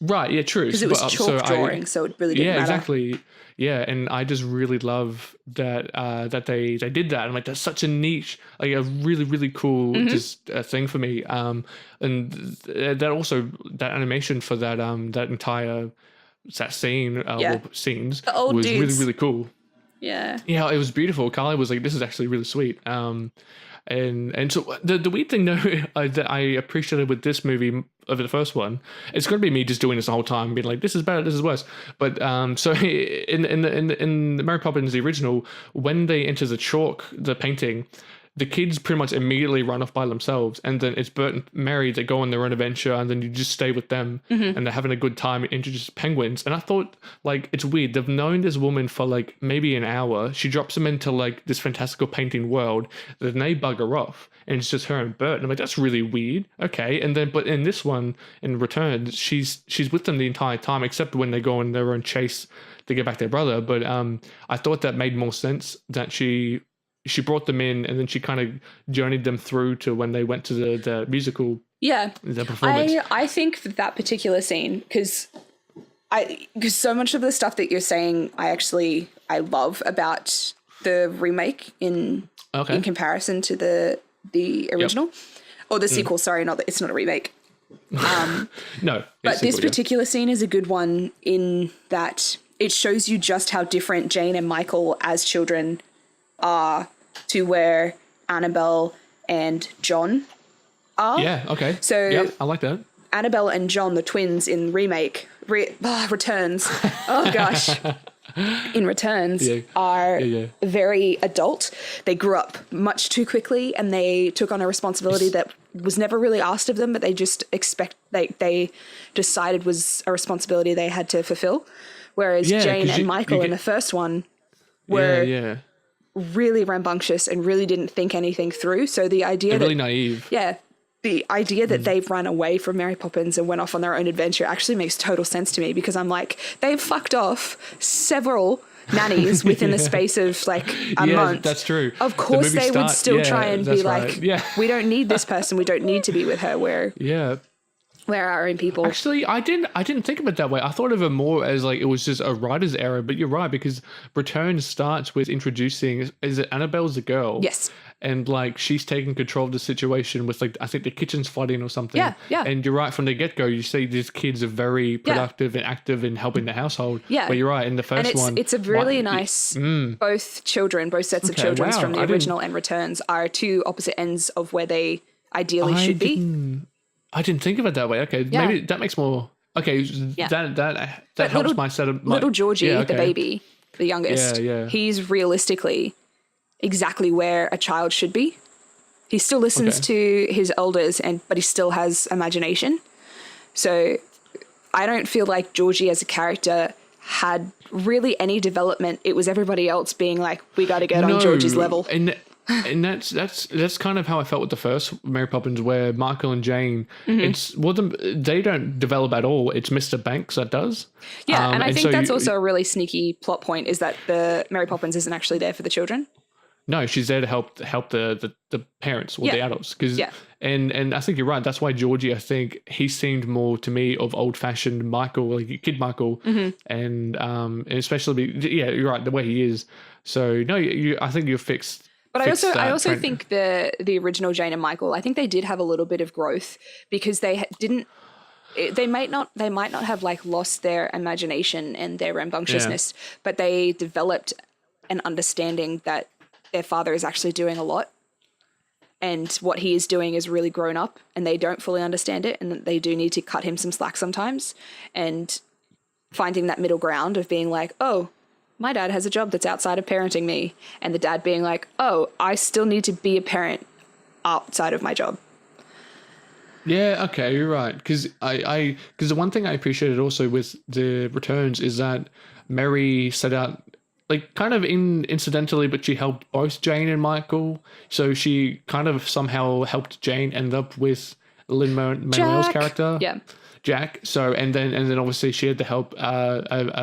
[SPEAKER 1] Right. Yeah. True.
[SPEAKER 2] Because it was chalk drawing, so it really didn't matter.
[SPEAKER 1] Exactly. Yeah, and I just really love that that they did that. I'm like, that's such a niche, like a really really cool just thing for me. And that also, that animation for that that entire scene or scenes
[SPEAKER 2] The old
[SPEAKER 1] was
[SPEAKER 2] dudes.
[SPEAKER 1] really really cool.
[SPEAKER 2] Yeah.
[SPEAKER 1] Yeah, it was beautiful. Carly was like, this is actually really sweet. And so the weird thing though that I appreciated with this movie over the first one, it's going to be me just doing this the whole time, being like, this is better, this is worse. But so in the Mary Poppins the original, when they enter the painting, the kids pretty much immediately run off by themselves, and then it's Bert and Mary that go on their own adventure, and then you just stay with them, and they're having a good time, introduce penguins. And I thought, like, it's weird, they've known this woman for like maybe an hour, she drops them into like this fantastical painting world, then they bugger off, and it's just her and Bert, and I'm like, that's really weird. Okay. And then, but in this one, in Returns, she's with them the entire time, except when they go on their own chase to get back their brother. But I thought that made more sense, that she brought them in, and then she kind of journeyed them through to when they went to the musical.
[SPEAKER 2] Yeah.
[SPEAKER 1] The performance.
[SPEAKER 2] I think for that particular scene, because so much of the stuff that you're saying, I love about the remake in comparison to the original or the sequel. Sorry, it's not a remake.
[SPEAKER 1] No,
[SPEAKER 2] but this particular scene is a good one in that it shows you just how different Jane and Michael as children are to where Annabelle and John are.
[SPEAKER 1] Yeah, okay.
[SPEAKER 2] So
[SPEAKER 1] I like that.
[SPEAKER 2] Annabelle and John, the twins in remake, Returns. Oh gosh. In Returns are very adult. They grew up much too quickly, and they took on a responsibility that was never really asked of them, but they just they decided was a responsibility they had to fulfill. Whereas Jane and Michael in the first one were really rambunctious and really didn't think anything through. So the idea
[SPEAKER 1] they're really naive.
[SPEAKER 2] Yeah. The idea that they've run away from Mary Poppins and went off on their own adventure actually makes total sense to me, because I'm like, they've fucked off several nannies within the space of like a month.
[SPEAKER 1] That's true.
[SPEAKER 2] Of course they would still try and be like, we don't need this person. We don't need to be with her. We're our own people.
[SPEAKER 1] Actually, I didn't think of it that way. I thought of it more as like it was just a writer's error. But you're right, because Return starts with introducing, is it Annabelle's a girl?
[SPEAKER 2] Yes.
[SPEAKER 1] And like she's taking control of the situation with like, I think the kitchen's flooding or something.
[SPEAKER 2] Yeah.
[SPEAKER 1] And you're right, from the get go, you see these kids are very productive and active in helping the household. Yeah. But you're right, in the first one,
[SPEAKER 2] it's a really nice. Both sets of children from the original and Returns are two opposite ends of where they ideally should be.
[SPEAKER 1] I didn't think of it that way. Okay, maybe that makes more. Okay, that helps my set of
[SPEAKER 2] little Georgie, the baby, the youngest. He's realistically exactly where a child should be. He still listens to his elders, but he still has imagination. So I don't feel like Georgie as a character had really any development. It was everybody else being like, we got to get on Georgie's level.
[SPEAKER 1] And that's kind of how I felt with the first Mary Poppins, where Michael and Jane, they don't develop at all. It's Mr. Banks that does.
[SPEAKER 2] Yeah, and I think that's also a really sneaky plot point, is that the Mary Poppins isn't actually there for the children.
[SPEAKER 1] No, she's there to help the parents or the adults. And I think you're right. That's why Georgie, I think he seemed more to me of old fashioned Michael, like kid Michael, and especially you're right, the way he is. So no, I think you're fixed.
[SPEAKER 2] But I also think the original Jane and Michael, I think they did have a little bit of growth, because they might not have like lost their imagination and their rambunctiousness, but they developed an understanding that their father is actually doing a lot, and what he is doing is really grown up, and they don't fully understand it, and they do need to cut him some slack sometimes, and finding that middle ground of being like, oh, my dad has a job that's outside of parenting me, and the dad being like, oh, I still need to be a parent outside of my job.
[SPEAKER 1] Yeah, okay, you're right. Because because the one thing I appreciated also with the returns is that Mary set out like kind of incidentally, but she helped both Jane and Michael. So she kind of somehow helped Jane end up with Manuel's
[SPEAKER 2] Jack.
[SPEAKER 1] character,
[SPEAKER 2] Yeah.
[SPEAKER 1] Jack. So and then obviously she had to help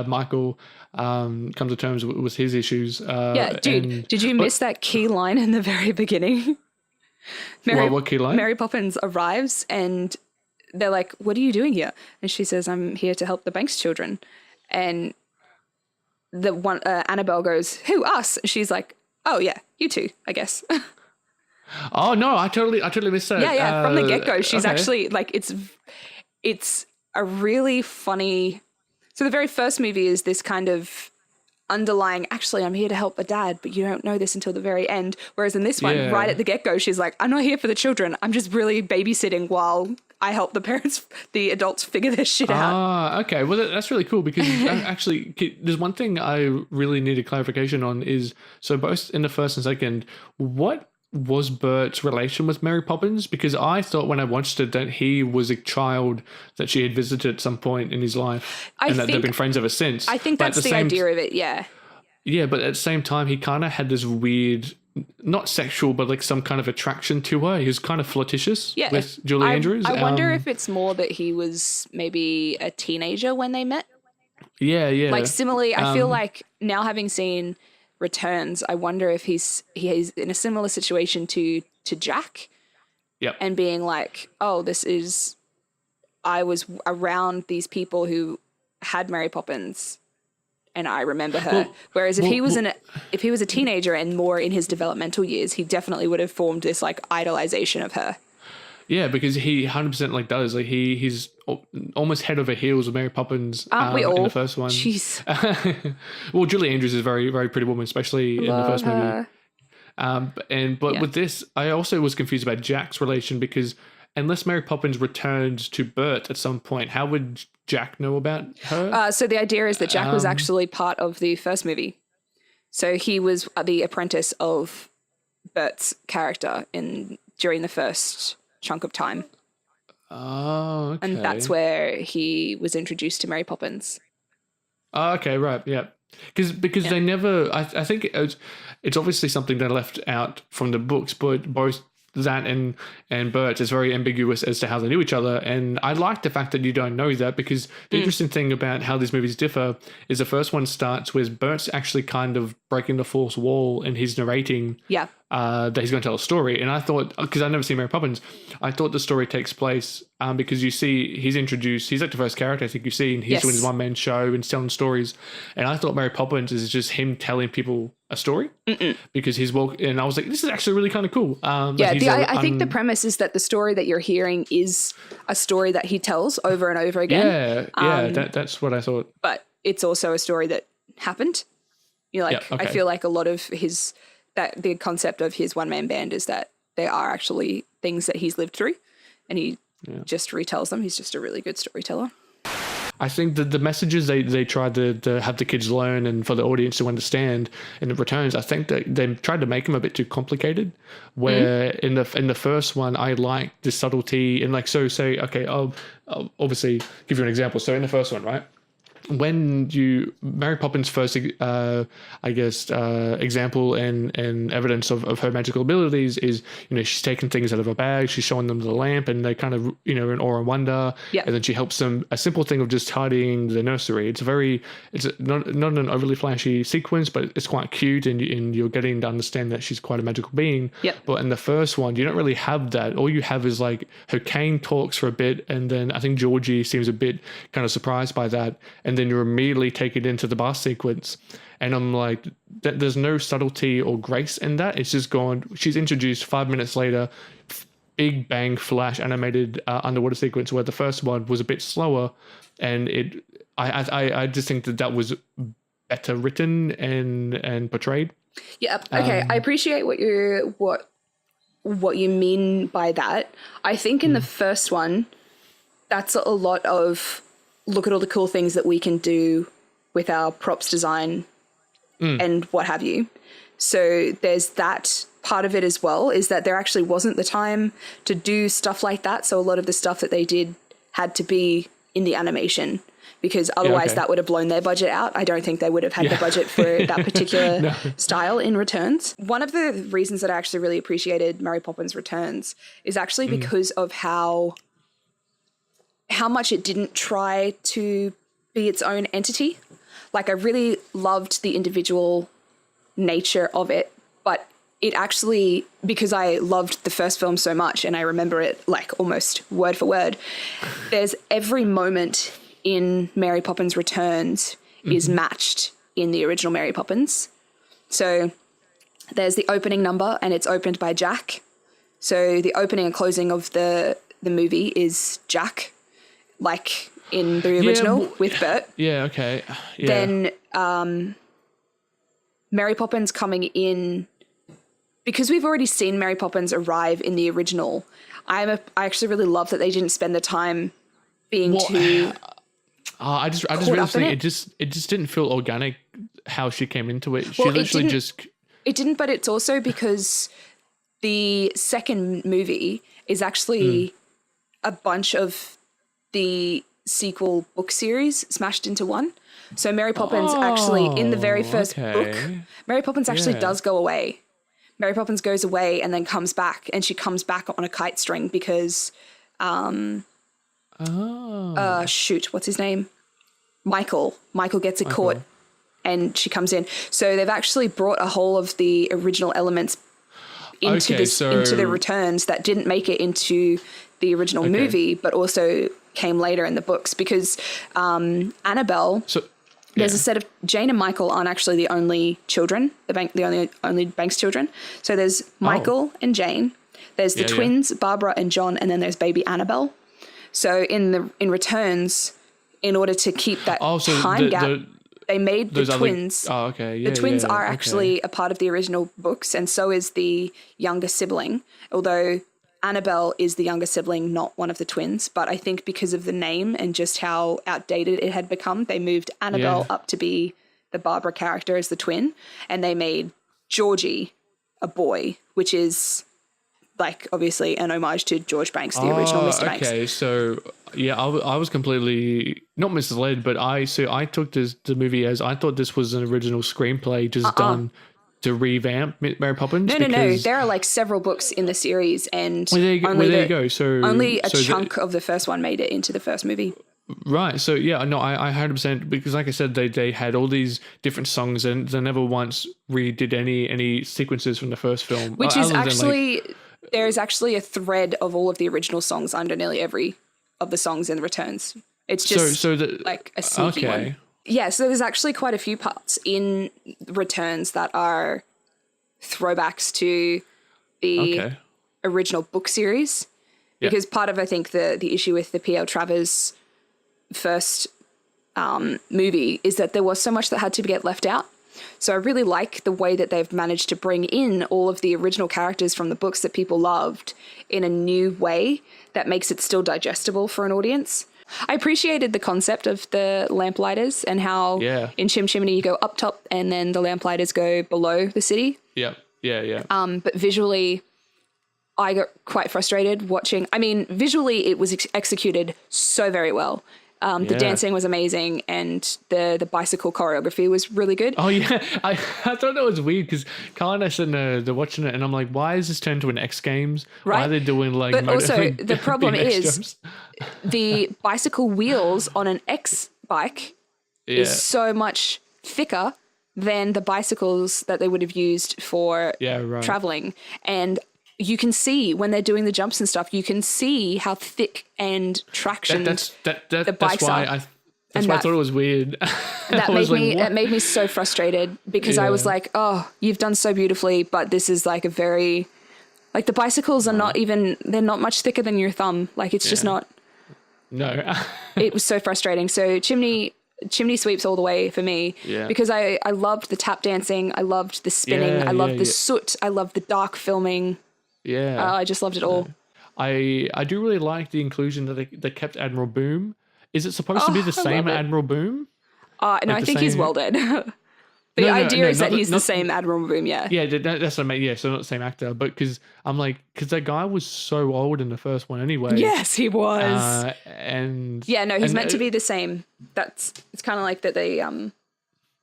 [SPEAKER 1] Michael come to terms with his issues.
[SPEAKER 2] Yeah, dude, did you miss that key line in the very beginning?
[SPEAKER 1] What key line?
[SPEAKER 2] Mary Poppins arrives and they're like, "What are you doing here?" And she says, "I'm here to help the Banks children." And the one Annabelle goes, "Who, us?" And she's like, "Oh yeah, you too, I guess."
[SPEAKER 1] Oh no, I totally missed that.
[SPEAKER 2] Yeah. From the get-go, she's
[SPEAKER 1] okay.
[SPEAKER 2] actually like, it's a really funny. So the very first movie is this kind of underlying, actually, I'm here to help a dad, but you don't know this until the very end. Whereas in this one,
[SPEAKER 1] Yeah.
[SPEAKER 2] right at the get-go, she's like, I'm not here for the children. I'm just really babysitting while I help the adults figure this shit out.
[SPEAKER 1] Ah, okay. Well, that's really cool because actually, there's one thing I really needed clarification on is, so both in the first and second, what was Bert's relation with Mary Poppins? Because I thought when I watched it that he was a child that she had visited at some point in his life and that they've been friends ever since.
[SPEAKER 2] I think
[SPEAKER 1] But
[SPEAKER 2] that's the idea of it, yeah.
[SPEAKER 1] Yeah, but at the same time, he kind of had this weird, not sexual, but like some kind of attraction to her. He was kind of flirtatious with Julie Andrews.
[SPEAKER 2] I wonder if it's more that he was maybe a teenager when they met.
[SPEAKER 1] Yeah.
[SPEAKER 2] Like similarly, I feel like now having seen Returns, I wonder if he's in a similar situation to Jack.
[SPEAKER 1] Yep.
[SPEAKER 2] And being like, oh, I was around these people who had Mary Poppins and I remember her. Whereas if he was a teenager and more in his developmental years, he definitely would have formed this like idolization of her.
[SPEAKER 1] Yeah, because he 100% like does. Like he's almost head over heels with Mary Poppins
[SPEAKER 2] Aren't we all?
[SPEAKER 1] in the first one.
[SPEAKER 2] Jeez.
[SPEAKER 1] Well, Julie Andrews is a very, very pretty woman, especially in the first movie. But with this, I also was confused about Jack's relation because unless Mary Poppins returned to Bert at some point, how would Jack know about her?
[SPEAKER 2] So the idea is that Jack was actually part of the first movie. So he was the apprentice of Bert's character during the first chunk of time.
[SPEAKER 1] Oh, okay.
[SPEAKER 2] And that's where he was introduced to Mary Poppins.
[SPEAKER 1] Oh, okay, right, yeah. Because they never, I think it's obviously something they left out from the books, but both that and Bert is very ambiguous as to how they knew each other. And I like the fact that you don't know that because the interesting thing about how these movies differ is the first one starts with Bert's actually kind of breaking the fourth wall and he's narrating that he's going to tell a story. And I thought, because I've never seen Mary Poppins, I thought the story takes place because you see he's introduced, he's like the first character I think you've seen. He's doing his one-man show and telling stories. And I thought Mary Poppins is just him telling people a story because he's and I was like, this is actually really kind of cool.
[SPEAKER 2] I think the premise is that the story that you're hearing is a story that he tells over and over again.
[SPEAKER 1] That's what I thought.
[SPEAKER 2] But it's also a story that happened. I feel like a lot of the concept of his one-man band is that there are actually things that he's lived through and he just retells them. He's just a really good storyteller.
[SPEAKER 1] I think that the messages they tried to have the kids learn and for the audience to understand in the Returns, I think that they tried to make them a bit too complicated. Where in the first one, I liked the subtlety and like say okay, I'll obviously give you an example. So in the first one, right, when Mary Poppins' first example and evidence of her magical abilities is she's taking things out of her bag, she's showing them the lamp, and they kind of in awe and wonder, and then she helps them a simple thing of just tidying the nursery. It's not an overly flashy sequence, but it's quite cute, and you're getting to understand that she's quite a magical being. But in the first one, you don't really have that. All you have is like her cane talks for a bit, and then I think Georgie seems a bit kind of surprised by that, and then you immediately take it into the bar sequence. And I'm like, there's no subtlety or grace in that. It's just gone. She's introduced 5 minutes later, big bang flash animated underwater sequence where the first one was a bit slower. And I just think that was better written and portrayed.
[SPEAKER 2] Yeah. Okay. I appreciate what you mean by that. I think in the first one, that's a lot of look at all the cool things that we can do with our props design and what have you. So there's that part of it as well, is that there actually wasn't the time to do stuff like that. So a lot of the stuff that they did had to be in the animation, because otherwise that would have blown their budget out. I don't think they would have had the budget for that particular style in Returns. One of the reasons that I actually really appreciated Mary Poppins Returns is actually because of how much it didn't try to be its own entity. Like, I really loved the individual nature of it, but it actually, because I loved the first film so much and I remember it like almost word for word, there's every moment in Mary Poppins Returns is matched in the original Mary Poppins. So there's the opening number and it's opened by Jack. So the opening and closing of the movie is Jack, like in the original with Bert.
[SPEAKER 1] Yeah, okay. Yeah.
[SPEAKER 2] Then Mary Poppins coming in, because we've already seen Mary Poppins arrive in the original, I actually really love that they didn't spend the time being too...
[SPEAKER 1] I just really think it just didn't feel organic how she came into it. She literally just...
[SPEAKER 2] It didn't, but it's also because the second movie is actually a bunch of the sequel book series smashed into one. So Mary Poppins actually, in the very first book, Mary Poppins actually does go away. Mary Poppins goes away and then comes back, and she comes back on a kite string because... what's his name? Michael gets a caught and she comes in. So they've actually brought a whole of the original elements into into the Returns that didn't make it into the original movie, but also came later in the books, because Annabelle, there's a set of... Jane and Michael aren't actually the only children, the only Banks children. So there's Michael and Jane. There's the twins, Barbara and John, and then there's baby Annabelle. So in Returns, in order to keep that time gap, they made the twins. The twins are actually a part of the original books, and so is the younger sibling. Although Annabelle is the younger sibling, not one of the twins. But I think because of the name and just how outdated it had become, they moved Annabelle up to be the Barbara character as the twin, and they made Georgie a boy, which is... like, obviously an homage to George Banks, the original Mr. Banks.
[SPEAKER 1] Okay, so I was completely not misled, but I took the movie as I thought this was an original screenplay just done to revamp Mary Poppins.
[SPEAKER 2] No. There are like several books in the series, and
[SPEAKER 1] there you go. So
[SPEAKER 2] only a chunk of the first one made it into the first movie.
[SPEAKER 1] Right. So I 100%, because like I said, they had all these different songs and they never once redid any sequences from the first film,
[SPEAKER 2] which is actually. There is actually a thread of all of the original songs under nearly every of the songs in Returns. It's just like a sneaky one. Yeah, so there's actually quite a few parts in Returns that are throwbacks to the original book series. Because part of, I think, the issue with the P.L. Travers first movie is that there was so much that had to get left out. So I really like the way that they've managed to bring in all of the original characters from the books that people loved in a new way that makes it still digestible for an audience. I appreciated the concept of the lamplighters and how in Chim Chimney you go up top and then the lamplighters go below the city.
[SPEAKER 1] Yeah.
[SPEAKER 2] But visually, I got quite frustrated watching. I mean, visually it was executed so very well. The dancing was amazing, and the bicycle choreography was really good.
[SPEAKER 1] Oh yeah, I thought that was weird because Carl and I sitting there watching it, and I'm like, why is this turned to an X Games?
[SPEAKER 2] Right?
[SPEAKER 1] Why are they doing like?
[SPEAKER 2] But also the problem is the bicycle wheels on an X bike is so much thicker than the bicycles that they would have used for traveling, and you can see when they're doing the jumps and stuff, you can see how thick and traction the bikes are.
[SPEAKER 1] That's why I thought it was weird.
[SPEAKER 2] That made me so frustrated because I was like, oh, you've done so beautifully, but this is like a very, like the bicycles are they're not much thicker than your thumb. Like it's just not.
[SPEAKER 1] No.
[SPEAKER 2] It was so frustrating. So Chimney sweeps all the way for me because I loved the tap dancing. I loved the spinning. I loved the soot. I loved the dark filming.
[SPEAKER 1] Yeah.
[SPEAKER 2] I just loved it all.
[SPEAKER 1] I do really like the inclusion that they kept Admiral Boom. Is it supposed to be the same Admiral Boom?
[SPEAKER 2] No, I think he's well dead. The idea is
[SPEAKER 1] not
[SPEAKER 2] that he's the same Admiral Boom, yeah.
[SPEAKER 1] Yeah, that's what I mean. Yeah, so not the same actor, but because I'm like, because that guy was so old in the first one anyway.
[SPEAKER 2] Yes, he was.
[SPEAKER 1] And
[SPEAKER 2] yeah, no, he's meant to be the same. It's kind of like that they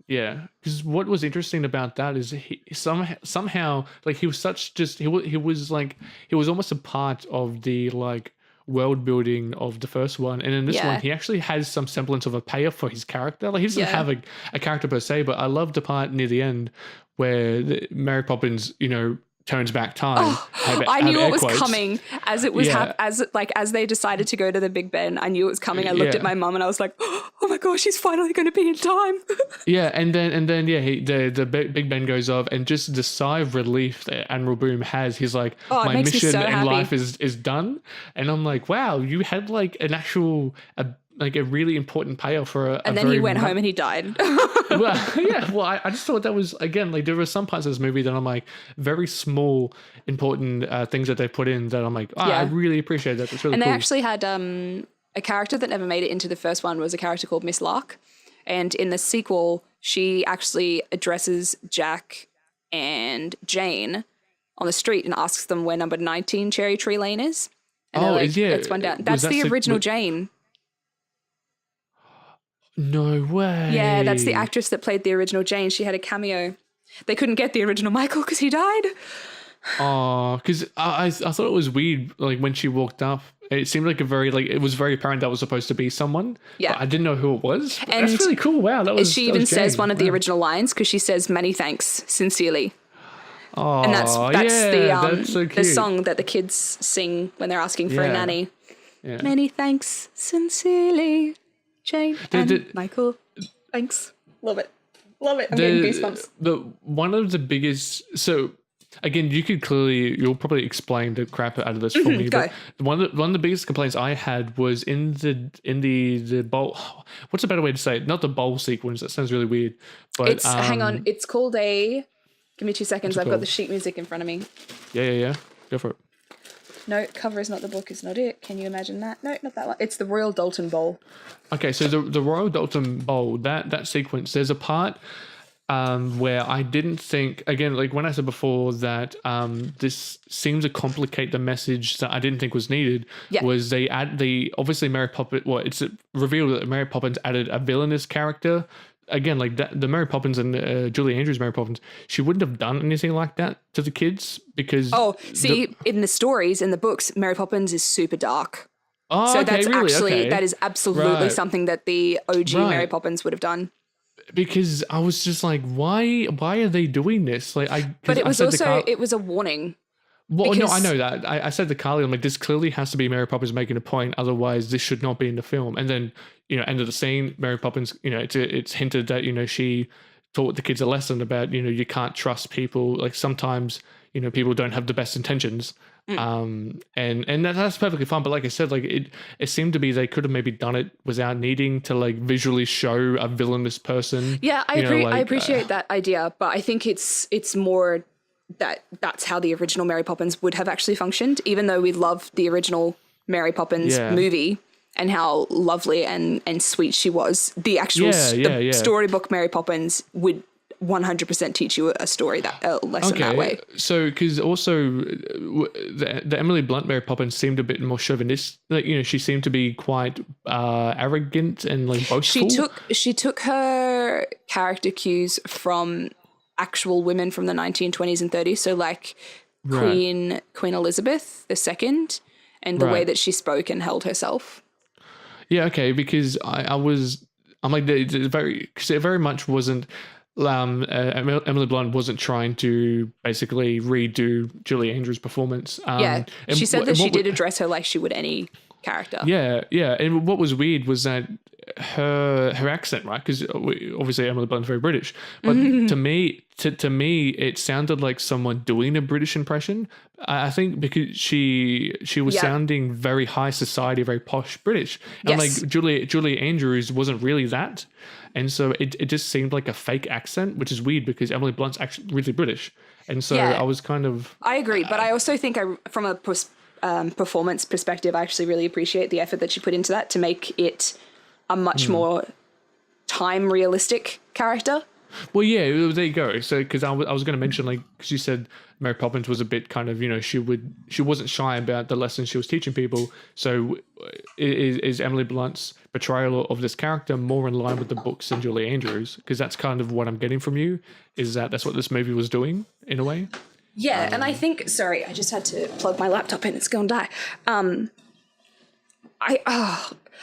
[SPEAKER 1] Yeah, because what was interesting about that is he somehow like he was such just he was like he was almost a part of the like world building of the first one, and in this one he actually has some semblance of a payoff for his character. Like he doesn't have a character per se, but I love the part near the end where Mary Poppins, turns back time.
[SPEAKER 2] I knew it was coming as it was as they decided to go to the Big Ben. I knew it was coming. I looked at my mum and I was like, "Oh my gosh, she's finally going to be in time."
[SPEAKER 1] and then the Big Ben goes off, and just the sigh of relief that Admiral Boom has. He's like, "My mission in life is done," and I'm like, "Wow, you had like an actual." Like a really important payoff for
[SPEAKER 2] and then he went home and he died.
[SPEAKER 1] I just thought that was, again, like there were some parts of this movie that I'm like very small important things that they put in that I'm like, I really appreciate that. That's really
[SPEAKER 2] and
[SPEAKER 1] cool.
[SPEAKER 2] They actually had a character that never made it into the first one was a character called Miss Lark, and in the sequel she actually addresses Jack and Jane on the street and asks them where number 19 Cherry Tree Lane is, and they're like, it's one down. That's the original Jane.
[SPEAKER 1] No way.
[SPEAKER 2] Yeah, that's the actress that played the original Jane. She had a cameo. They couldn't get the original Michael because he died.
[SPEAKER 1] Oh, because I thought it was weird. Like when she walked up, it seemed like it was very apparent that was supposed to be someone. Yeah, but I didn't know who it was. And that's really cool. Wow, that was.
[SPEAKER 2] She even says one of the original lines because she says "Many thanks, sincerely."
[SPEAKER 1] Oh,
[SPEAKER 2] and that's
[SPEAKER 1] that's so cute.
[SPEAKER 2] The song that the kids sing when they're asking for a nanny. Yeah. Many thanks, sincerely. Jane and Michael. Thanks. Love it. I'm getting goosebumps.
[SPEAKER 1] One of the biggest... So, again, you'll probably explain the crap out of this for me.
[SPEAKER 2] Go.
[SPEAKER 1] But one of the biggest complaints I had was in the bowl... What's a better way to say it? Not the bowl sequence. That sounds really weird. But
[SPEAKER 2] it's hang on. It's called a... Give me 2 seconds. I've got the sheet music in front of me.
[SPEAKER 1] Yeah. Go for it.
[SPEAKER 2] No, cover is not the book, is not it. Can you imagine that? No, not that one. It's the Royal Dalton Bowl.
[SPEAKER 1] Okay, so the Royal Dalton Bowl, that sequence, there's a part where I didn't think, again, like when I said before that this seems to complicate the message that I didn't think was needed, was they obviously Mary Poppins, it's revealed that Mary Poppins added a villainous character. Again, like the Mary Poppins and Julie Andrews' Mary Poppins, she wouldn't have done anything like that to the kids because... Oh,
[SPEAKER 2] see, in the stories, in the books, Mary Poppins is super dark.
[SPEAKER 1] Oh,
[SPEAKER 2] so
[SPEAKER 1] okay,
[SPEAKER 2] that is absolutely something that the OG Mary Poppins would have done.
[SPEAKER 1] Because I was just like, why are they doing this? Like,
[SPEAKER 2] but it was also it was a warning.
[SPEAKER 1] Well, no, I know that. I said to Carly, I'm like, this clearly has to be Mary Poppins making a point. Otherwise, this should not be in the film. And then, end of the scene, Mary Poppins, it's hinted that, she taught the kids a lesson about, you can't trust people. Like sometimes, people don't have the best intentions. And that's perfectly fine. But like I said, like it seemed to be they could have maybe done it without needing to like visually show a villainous person.
[SPEAKER 2] Yeah, I appreciate that idea, but I think it's more that's how the original Mary Poppins would have actually functioned, even though we love the original Mary Poppins movie and how lovely and sweet she was. The actual storybook Mary Poppins would 100% teach you a lesson that way.
[SPEAKER 1] So, because also the Emily Blunt Mary Poppins seemed a bit more chauvinistic. Like, she seemed to be quite arrogant and like boastful.
[SPEAKER 2] She took her character cues from actual women from the 1920s and 30s. So like Queen Elizabeth II and the way that she spoke and held herself. Yeah,
[SPEAKER 1] okay, because I'm like, because it very much wasn't, Emily Blunt wasn't trying to basically redo Julie Andrews' performance.
[SPEAKER 2] She said that she did address her like she would any character.
[SPEAKER 1] Yeah, and what was weird was that her accent, right? Because obviously Emily Blunt's very British, but to me, it sounded like someone doing a British impression. I think because she was sounding very high society, very posh British, and like Julie Andrews wasn't really that, and so it just seemed like a fake accent, which is weird because Emily Blunt's actually really British, and so I was kind of.
[SPEAKER 2] I agree, but I also think from a performance perspective, I actually really appreciate the effort that she put into that to make it a much more time realistic character.
[SPEAKER 1] Well, yeah, there you go. So, because I was going to mention, like, because you said Mary Poppins was a bit kind of, she wasn't shy about the lessons she was teaching people. So, is Emily Blunt's portrayal of this character more in line with the books than Julie Andrews? Because that's kind of what I'm getting from you. Is that's what this movie was doing in a way?
[SPEAKER 2] Yeah, and I think, sorry, I just had to plug my laptop in. It's going to die.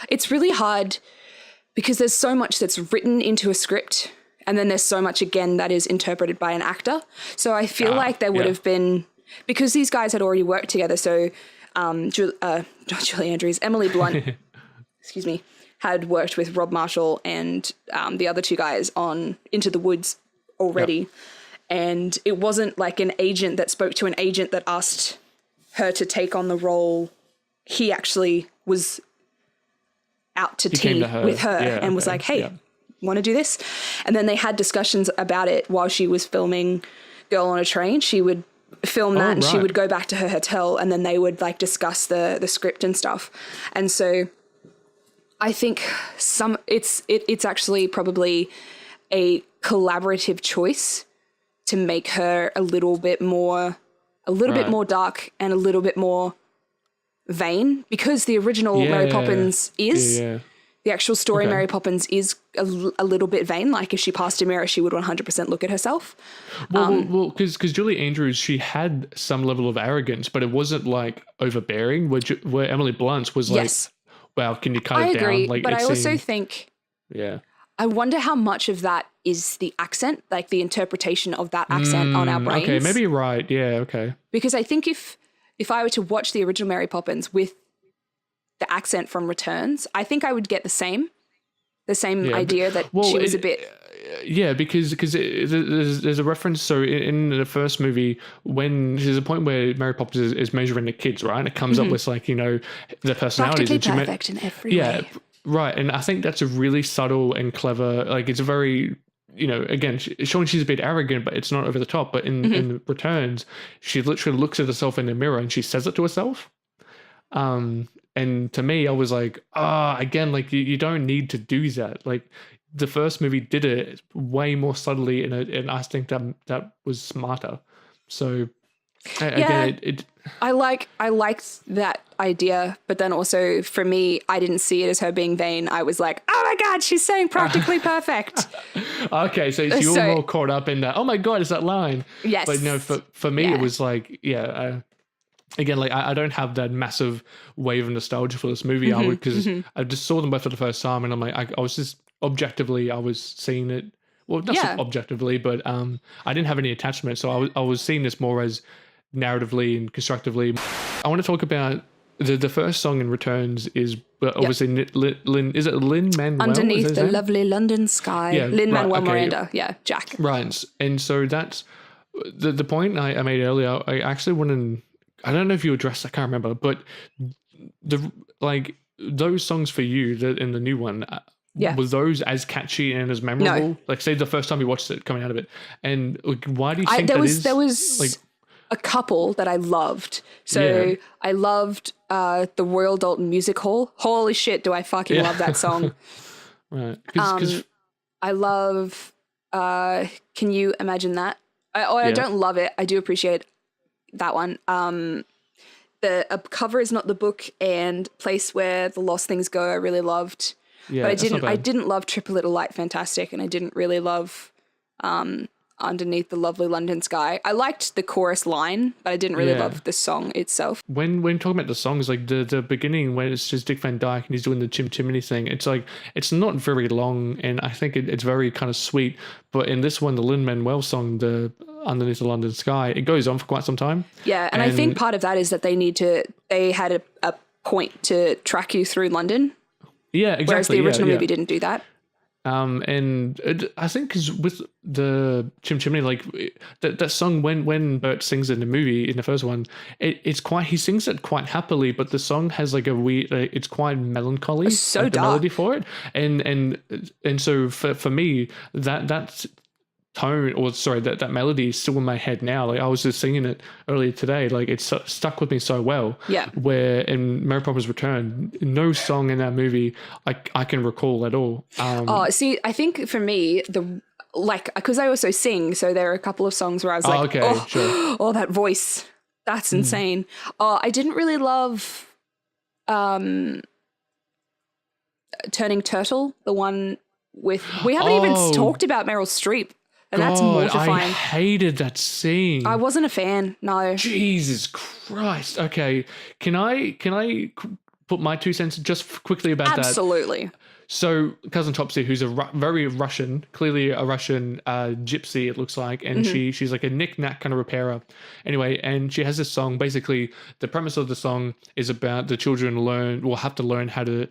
[SPEAKER 2] It's really hard because there's so much that's written into a script, and then there's so much, again, that is interpreted by an actor. So I feel like there would have been, because these guys had already worked together, so not Julie Andrews, Emily Blunt, excuse me, had worked with Rob Marshall and the other two guys on Into the Woods already. Yep. And it wasn't like an agent that spoke to an agent that asked her to take on the role. He actually was out to tea with her and was like, hey, want to do this? And then they had discussions about it while she was filming Girl on a Train. She would film that and she would go back to her hotel, and then they would like discuss the script and stuff. And so I think it's actually probably a collaborative choice to make her a little bit more dark and a little bit more vain, because the original Mary Poppins is the actual story. Mary Poppins is a little bit vain. Like if she passed a mirror, she would 100% look at herself.
[SPEAKER 1] Well, because Julie Andrews, she had some level of arrogance, but it wasn't like overbearing. Where Emily Blunt was like, "Wow, can you cut it down?" I agree,
[SPEAKER 2] but I also think, I wonder how much of that is the accent, like the interpretation of that accent on our brains.
[SPEAKER 1] Okay, maybe you're right. Yeah, okay.
[SPEAKER 2] Because I think if I were to watch the original Mary Poppins with the accent from Returns, I think I would get the same idea that she was a bit...
[SPEAKER 1] Yeah, because there's a reference. So in the first movie, when there's a point where Mary Poppins is measuring the kids, right? And it comes up with like, their personalities.
[SPEAKER 2] Practically perfect in every way.
[SPEAKER 1] Yeah, right. And I think that's a really subtle and clever, like it's a very... again, showing she's a bit arrogant, but it's not over the top. But in Returns, she literally looks at herself in the mirror and she says it to herself. And to me, I was like, again, like you don't need to do that. Like the first movie did it way more subtly, and I think that was smarter. So again,
[SPEAKER 2] I liked that idea, but then also for me, I didn't see it as her being vain. I was like, oh my God, she's saying practically perfect.
[SPEAKER 1] Okay, so you were more caught up in that. Oh my God, is that line?
[SPEAKER 2] Yes.
[SPEAKER 1] But no, for me, it was like, again, like I don't have that massive wave of nostalgia for this movie. I would, because I just saw them both for the first time, and I'm like, I was just objectively, I was seeing it. Well, not objectively, but I didn't have any attachment, so I was seeing this more as narratively and constructively. I want to talk about the first song in Returns is obviously Lin. Is it Lin-Manuel?
[SPEAKER 2] Underneath the lovely London sky. Yeah, Lin-Manuel Miranda. Yeah, Jack.
[SPEAKER 1] Right, and so that's the point I made earlier. I actually want to. I don't know if you addressed. I can't remember, but those songs for you in the new one. Were those as catchy and as memorable? No. Like, say the first time you watched it coming out of it, and like, why do you think there was like
[SPEAKER 2] a couple that I loved. So I loved the Royal Dalton Music Hall. Holy shit, do I fucking love that song?
[SPEAKER 1] Right.
[SPEAKER 2] I love. Can you imagine that? I don't love it. I do appreciate that one. The cover is not the book, and Place Where the Lost Things Go I really loved. Yeah, but I didn't love Triple Little Light Fantastic, and I didn't really love Underneath the Lovely London Sky. I liked the chorus line, but I didn't really love the song itself.
[SPEAKER 1] When talking about the songs, like the beginning when it's just Dick Van Dyke and he's doing the chimney thing, it's like it's not very long, and I think it's very kind of sweet. But in this one, the Lin-Manuel song, the Underneath the London Sky, it goes on for quite some time.
[SPEAKER 2] Yeah, and I think part of that is that they had a point to track you through London.
[SPEAKER 1] Yeah, exactly.
[SPEAKER 2] Whereas the original movie didn't do that.
[SPEAKER 1] And I think because with the Chimney, like that song, when Bert sings in the movie in the first one, he sings it quite happily, but the song has like a weird, it's quite melancholy.
[SPEAKER 2] It's so dark.
[SPEAKER 1] The melody for it, and so for me that tone, or sorry, that melody is still in my head now. Like I was just singing it earlier today. Like it's stuck with me so well.
[SPEAKER 2] Yeah.
[SPEAKER 1] Where in Mary Poppins Return, no song in that movie I can recall at all.
[SPEAKER 2] See, I think for me like, because I also sing, so there are a couple of songs where I was like,
[SPEAKER 1] okay, sure.
[SPEAKER 2] oh, that voice, that's insane. I didn't really love Turning Turtle, the one with, we haven't even talked about Meryl Streep, and that's mortifying.
[SPEAKER 1] I hated that scene.
[SPEAKER 2] I wasn't a fan, no.
[SPEAKER 1] Jesus Christ. Okay, can I put my 2 cents just quickly about that?
[SPEAKER 2] Absolutely.
[SPEAKER 1] So Cousin Topsy, who's a very Russian, clearly a Russian gypsy, it looks like, and she's like a knick-knack kind of repairer. Anyway, and she has this song. Basically, the premise of the song is about the children will have to learn how to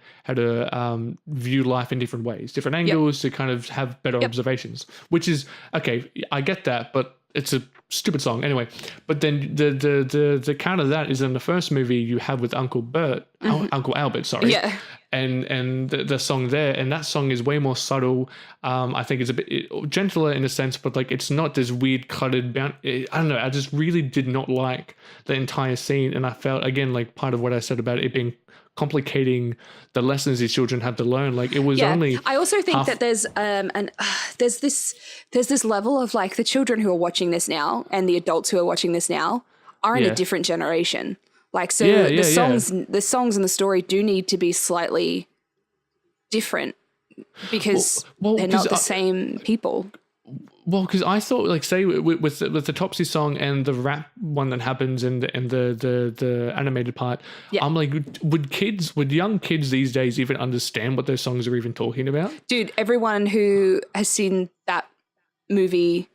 [SPEAKER 1] view life in different ways, different angles to kind of have better observations. Which is okay. I get that, but it's a stupid song anyway. But then the counter to that is in the first movie you have with Uncle Albert, sorry. Yeah. And the song there, and that song is way more subtle. I think it's a bit gentler in a sense, but like it's not this weird cutted I don't know. I just really did not like the entire scene, and I felt again like part of what I said about it being complicating the lessons these children had to learn. Like it was only.
[SPEAKER 2] I also think that there's this level of like the children who are watching this now and the adults who are watching this now are in a different generation. Like, so the songs and the story do need to be slightly different because they're not the same people.
[SPEAKER 1] Well, because I thought, like, say with the Topsy song and the rap one that happens in the animated part, I'm like, would young kids these days even understand what those songs are even talking about?
[SPEAKER 2] Dude, everyone who has seen that movie,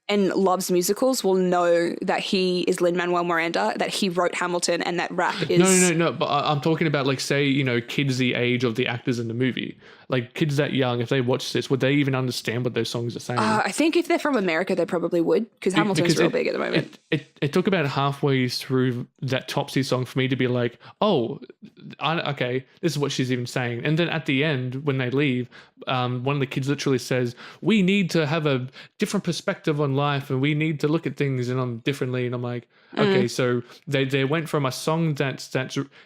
[SPEAKER 2] and loves musicals will know that he is Lin-Manuel Miranda, that he wrote Hamilton, and that rap is...
[SPEAKER 1] No, but I'm talking about, like, say, you know, kids the age of the actors in the movie. Like, kids that young, if they watch this, would they even understand what those songs are saying?
[SPEAKER 2] I think if they're from America, they probably would, because Hamilton's real big at the moment.
[SPEAKER 1] It took about halfway through that Topsy song for me to be like, oh, okay, this is what she's even saying. And then at the end, when they leave, one of the kids literally says, we need to have a different perspective on life and we need to look at things differently. And I'm like, okay, so they went from a song that's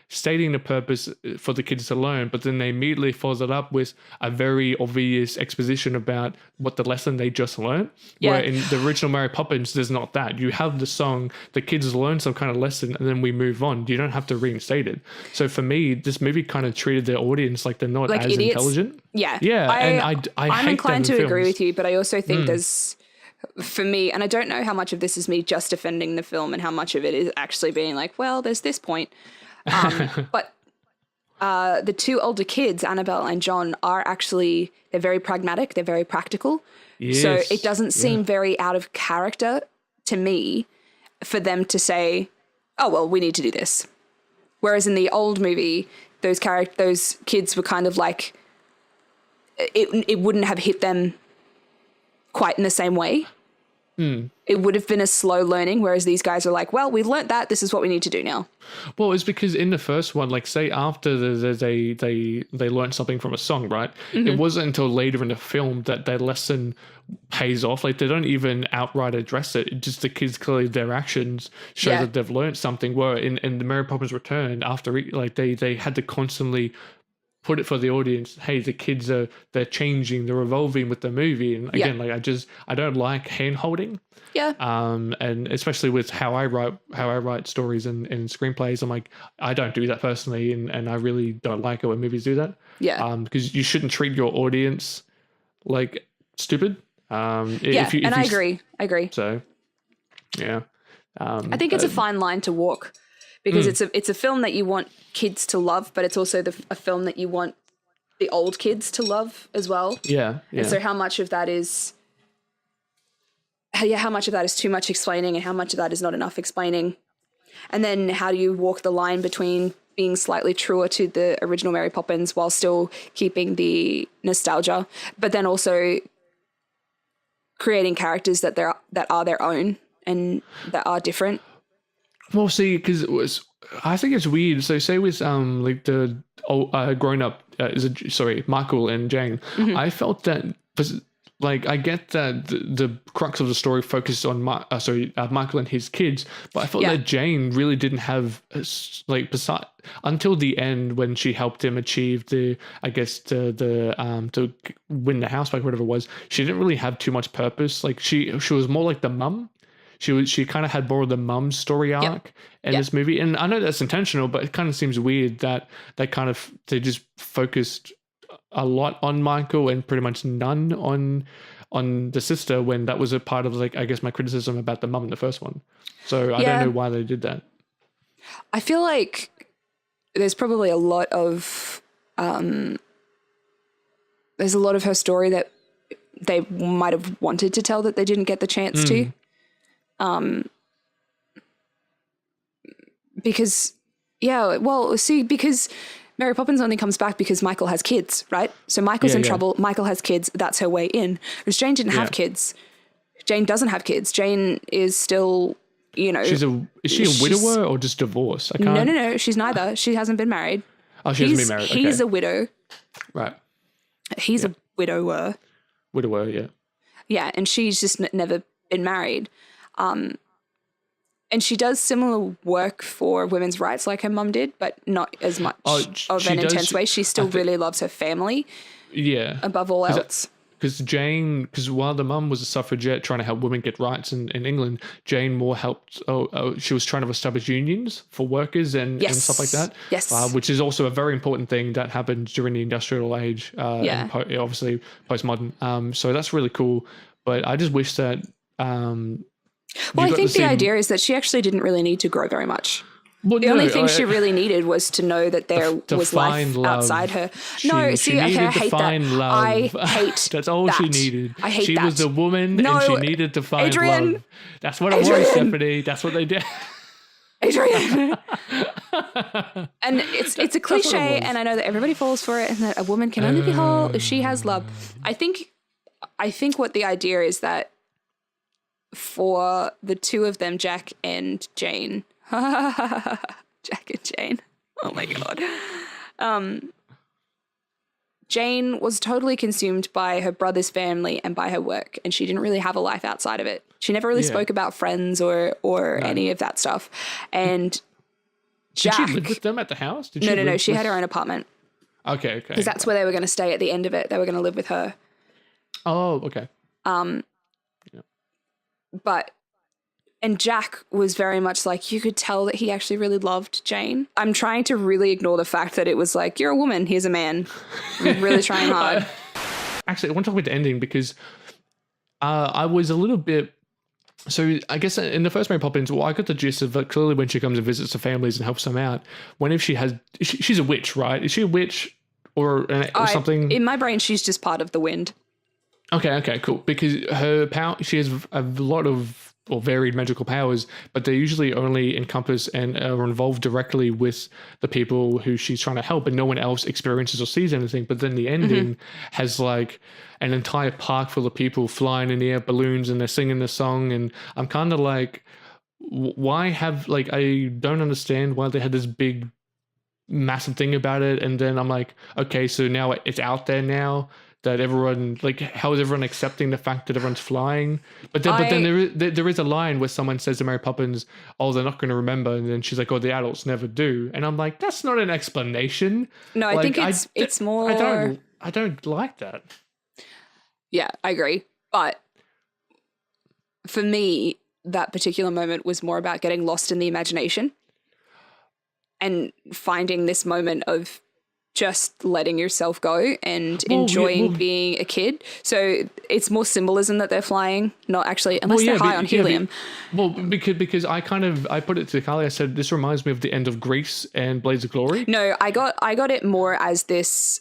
[SPEAKER 1] stating the purpose for the kids to learn, but then they immediately follows it up with a very obvious exposition about what the lesson they just learned. Yeah. Where in the original Mary Poppins, there's not that. You have the song, the kids learn some kind of lesson, and then we move on. You don't have to reinstate it. So for me, this movie kind of treated their audience like they're not like as idiots. Intelligent.
[SPEAKER 2] Yeah.
[SPEAKER 1] Yeah. I'm
[SPEAKER 2] inclined to agree with you, but I also think there's, for me, and I don't know how much of this is me just defending the film and how much of it is actually being like, well, there's this point. But the two older kids, Annabelle and John, are actually, they're very pragmatic. They're very practical. Yes. So it doesn't seem very out of character to me for them to say, oh, well, we need to do this. Whereas in the old movie, those kids were kind of like, it wouldn't have hit them quite in the same way. It would have been a slow learning, whereas these guys are like, well, we've learnt that, this is what we need to do now.
[SPEAKER 1] Well, it's because in the first one, like say after they learned something from a song, right? It wasn't until later in the film that their lesson pays off. Like they don't even outright address it. It just the kids clearly their actions show that they've learned something. Where in the Mary Poppins Return, after like they had to constantly put it for the audience, hey, the kids they're changing, they're evolving with the movie. And again, like I don't like hand holding. Yeah. And especially with how I write stories and screenplays, I'm like, I don't do that personally, and I really don't like it when movies do that. Yeah. Because you shouldn't treat your audience like stupid. I agree. So yeah.
[SPEAKER 2] I think it's a fine line to walk. Because it's a film that you want kids to love, but it's also a film that you want the old kids to love as well. Yeah. And so how much of that is too much explaining and how much of that is not enough explaining? And then how do you walk the line between being slightly truer to the original Mary Poppins while still keeping the nostalgia, but then also creating characters that are their own and that are different?
[SPEAKER 1] Well, see, because I think it's weird. So, say with like the grown up, Michael and Jane, I felt that like I get that the crux of the story focuses on Michael and his kids, but I felt that Jane really didn't have until the end when she helped him achieve to win the house, like whatever it was. She didn't really have too much purpose. Like she was more like the mum. She kind of had more of the mum story arc in this movie, and I know that's intentional, but it kind of seems weird that they just focused a lot on Michael and pretty much none on the sister, when that was a part of like I guess my criticism about the mum in the first one. So I don't know why they did that.
[SPEAKER 2] I feel like there's probably a lot of her story that they might have wanted to tell that they didn't get the chance to. Because Mary Poppins only comes back because Michael has kids, right? So Michael's in trouble. Michael has kids. That's her way in. Whereas Jane didn't have kids. Jane doesn't have kids. Jane is still, is she a widower or just divorced? No. She's neither. She hasn't been married.
[SPEAKER 1] Oh, she hasn't been married. Okay.
[SPEAKER 2] He's a widow.
[SPEAKER 1] Right.
[SPEAKER 2] He's a widower.
[SPEAKER 1] Widower, yeah.
[SPEAKER 2] Yeah, and she's just never been married. And she does similar work for women's rights like her mum did, but not as much of an intense way. She still really loves her family.
[SPEAKER 1] Yeah.
[SPEAKER 2] Above all else.
[SPEAKER 1] Because while the mum was a suffragette trying to help women get rights in England, Jane more helped. She was trying to establish unions for workers and stuff like that.
[SPEAKER 2] Yes.
[SPEAKER 1] Which is also a very important thing that happened during the industrial age. And obviously postmodern. So that's really cool. But I just wish that.
[SPEAKER 2] I think the idea is that she actually didn't really need to grow very much. The only thing she really needed was to know that there was life outside her. I hate that.
[SPEAKER 1] Love.
[SPEAKER 2] I hate
[SPEAKER 1] That's all
[SPEAKER 2] that.
[SPEAKER 1] she needed.
[SPEAKER 2] I hate
[SPEAKER 1] she
[SPEAKER 2] that.
[SPEAKER 1] was a woman and she needed to find
[SPEAKER 2] Adrian,
[SPEAKER 1] love. That's what it was, Stephanie. That's what they did.
[SPEAKER 2] Adrian. And it's a cliche, and I know that everybody falls for it, and that a woman can only be whole if she has love. I think what the idea is that for the two of them, Jack and Jane. Jack and Jane. Oh my God. Jane was totally consumed by her brother's family and by her work, and she didn't really have a life outside of it. She never really spoke about friends or any of that stuff. And Jack...
[SPEAKER 1] Did she live with them at the house?
[SPEAKER 2] No. She had her own apartment.
[SPEAKER 1] Okay.
[SPEAKER 2] Because that's where they were going to stay at the end of it. They were going to live with her.
[SPEAKER 1] Oh, okay.
[SPEAKER 2] And Jack was very much like, you could tell that he actually really loved Jane. I'm trying to really ignore the fact that it was like, you're a woman, here's a man. I'm really trying hard.
[SPEAKER 1] Actually, I want to talk about the ending because I was a little bit... So I guess in the first Mary Poppins, I got the gist of clearly when she comes and visits the families and helps them out, she's a witch, right? Is she a witch or something?
[SPEAKER 2] In my brain, she's just part of the wind.
[SPEAKER 1] Okay, cool. Because her power, she has a lot of varied magical powers, but they usually only encompass and are involved directly with the people who she's trying to help, and no one else experiences or sees anything. But then the ending has like an entire park full of people flying in the air, balloons, and they're singing the song. And I'm kind of like, why have I don't understand why they had this big massive thing about it. And then I'm like, okay, so now it's out there now. That everyone, how is everyone accepting the fact that everyone's flying? But then there is a line where someone says to Mary Poppins, oh, they're not going to remember. And then she's like, oh, the adults never do. And I'm like, that's not an explanation.
[SPEAKER 2] No, I think it's more...
[SPEAKER 1] I don't like that.
[SPEAKER 2] Yeah, I agree. But for me, that particular moment was more about getting lost in the imagination and finding this moment of just letting yourself go and enjoying being a kid. So it's more symbolism that they're flying, not actually, unless they're high on helium.
[SPEAKER 1] Because I put it to Carly, I said, this reminds me of the end of Grease and Blades of Glory.
[SPEAKER 2] No, I got it more as this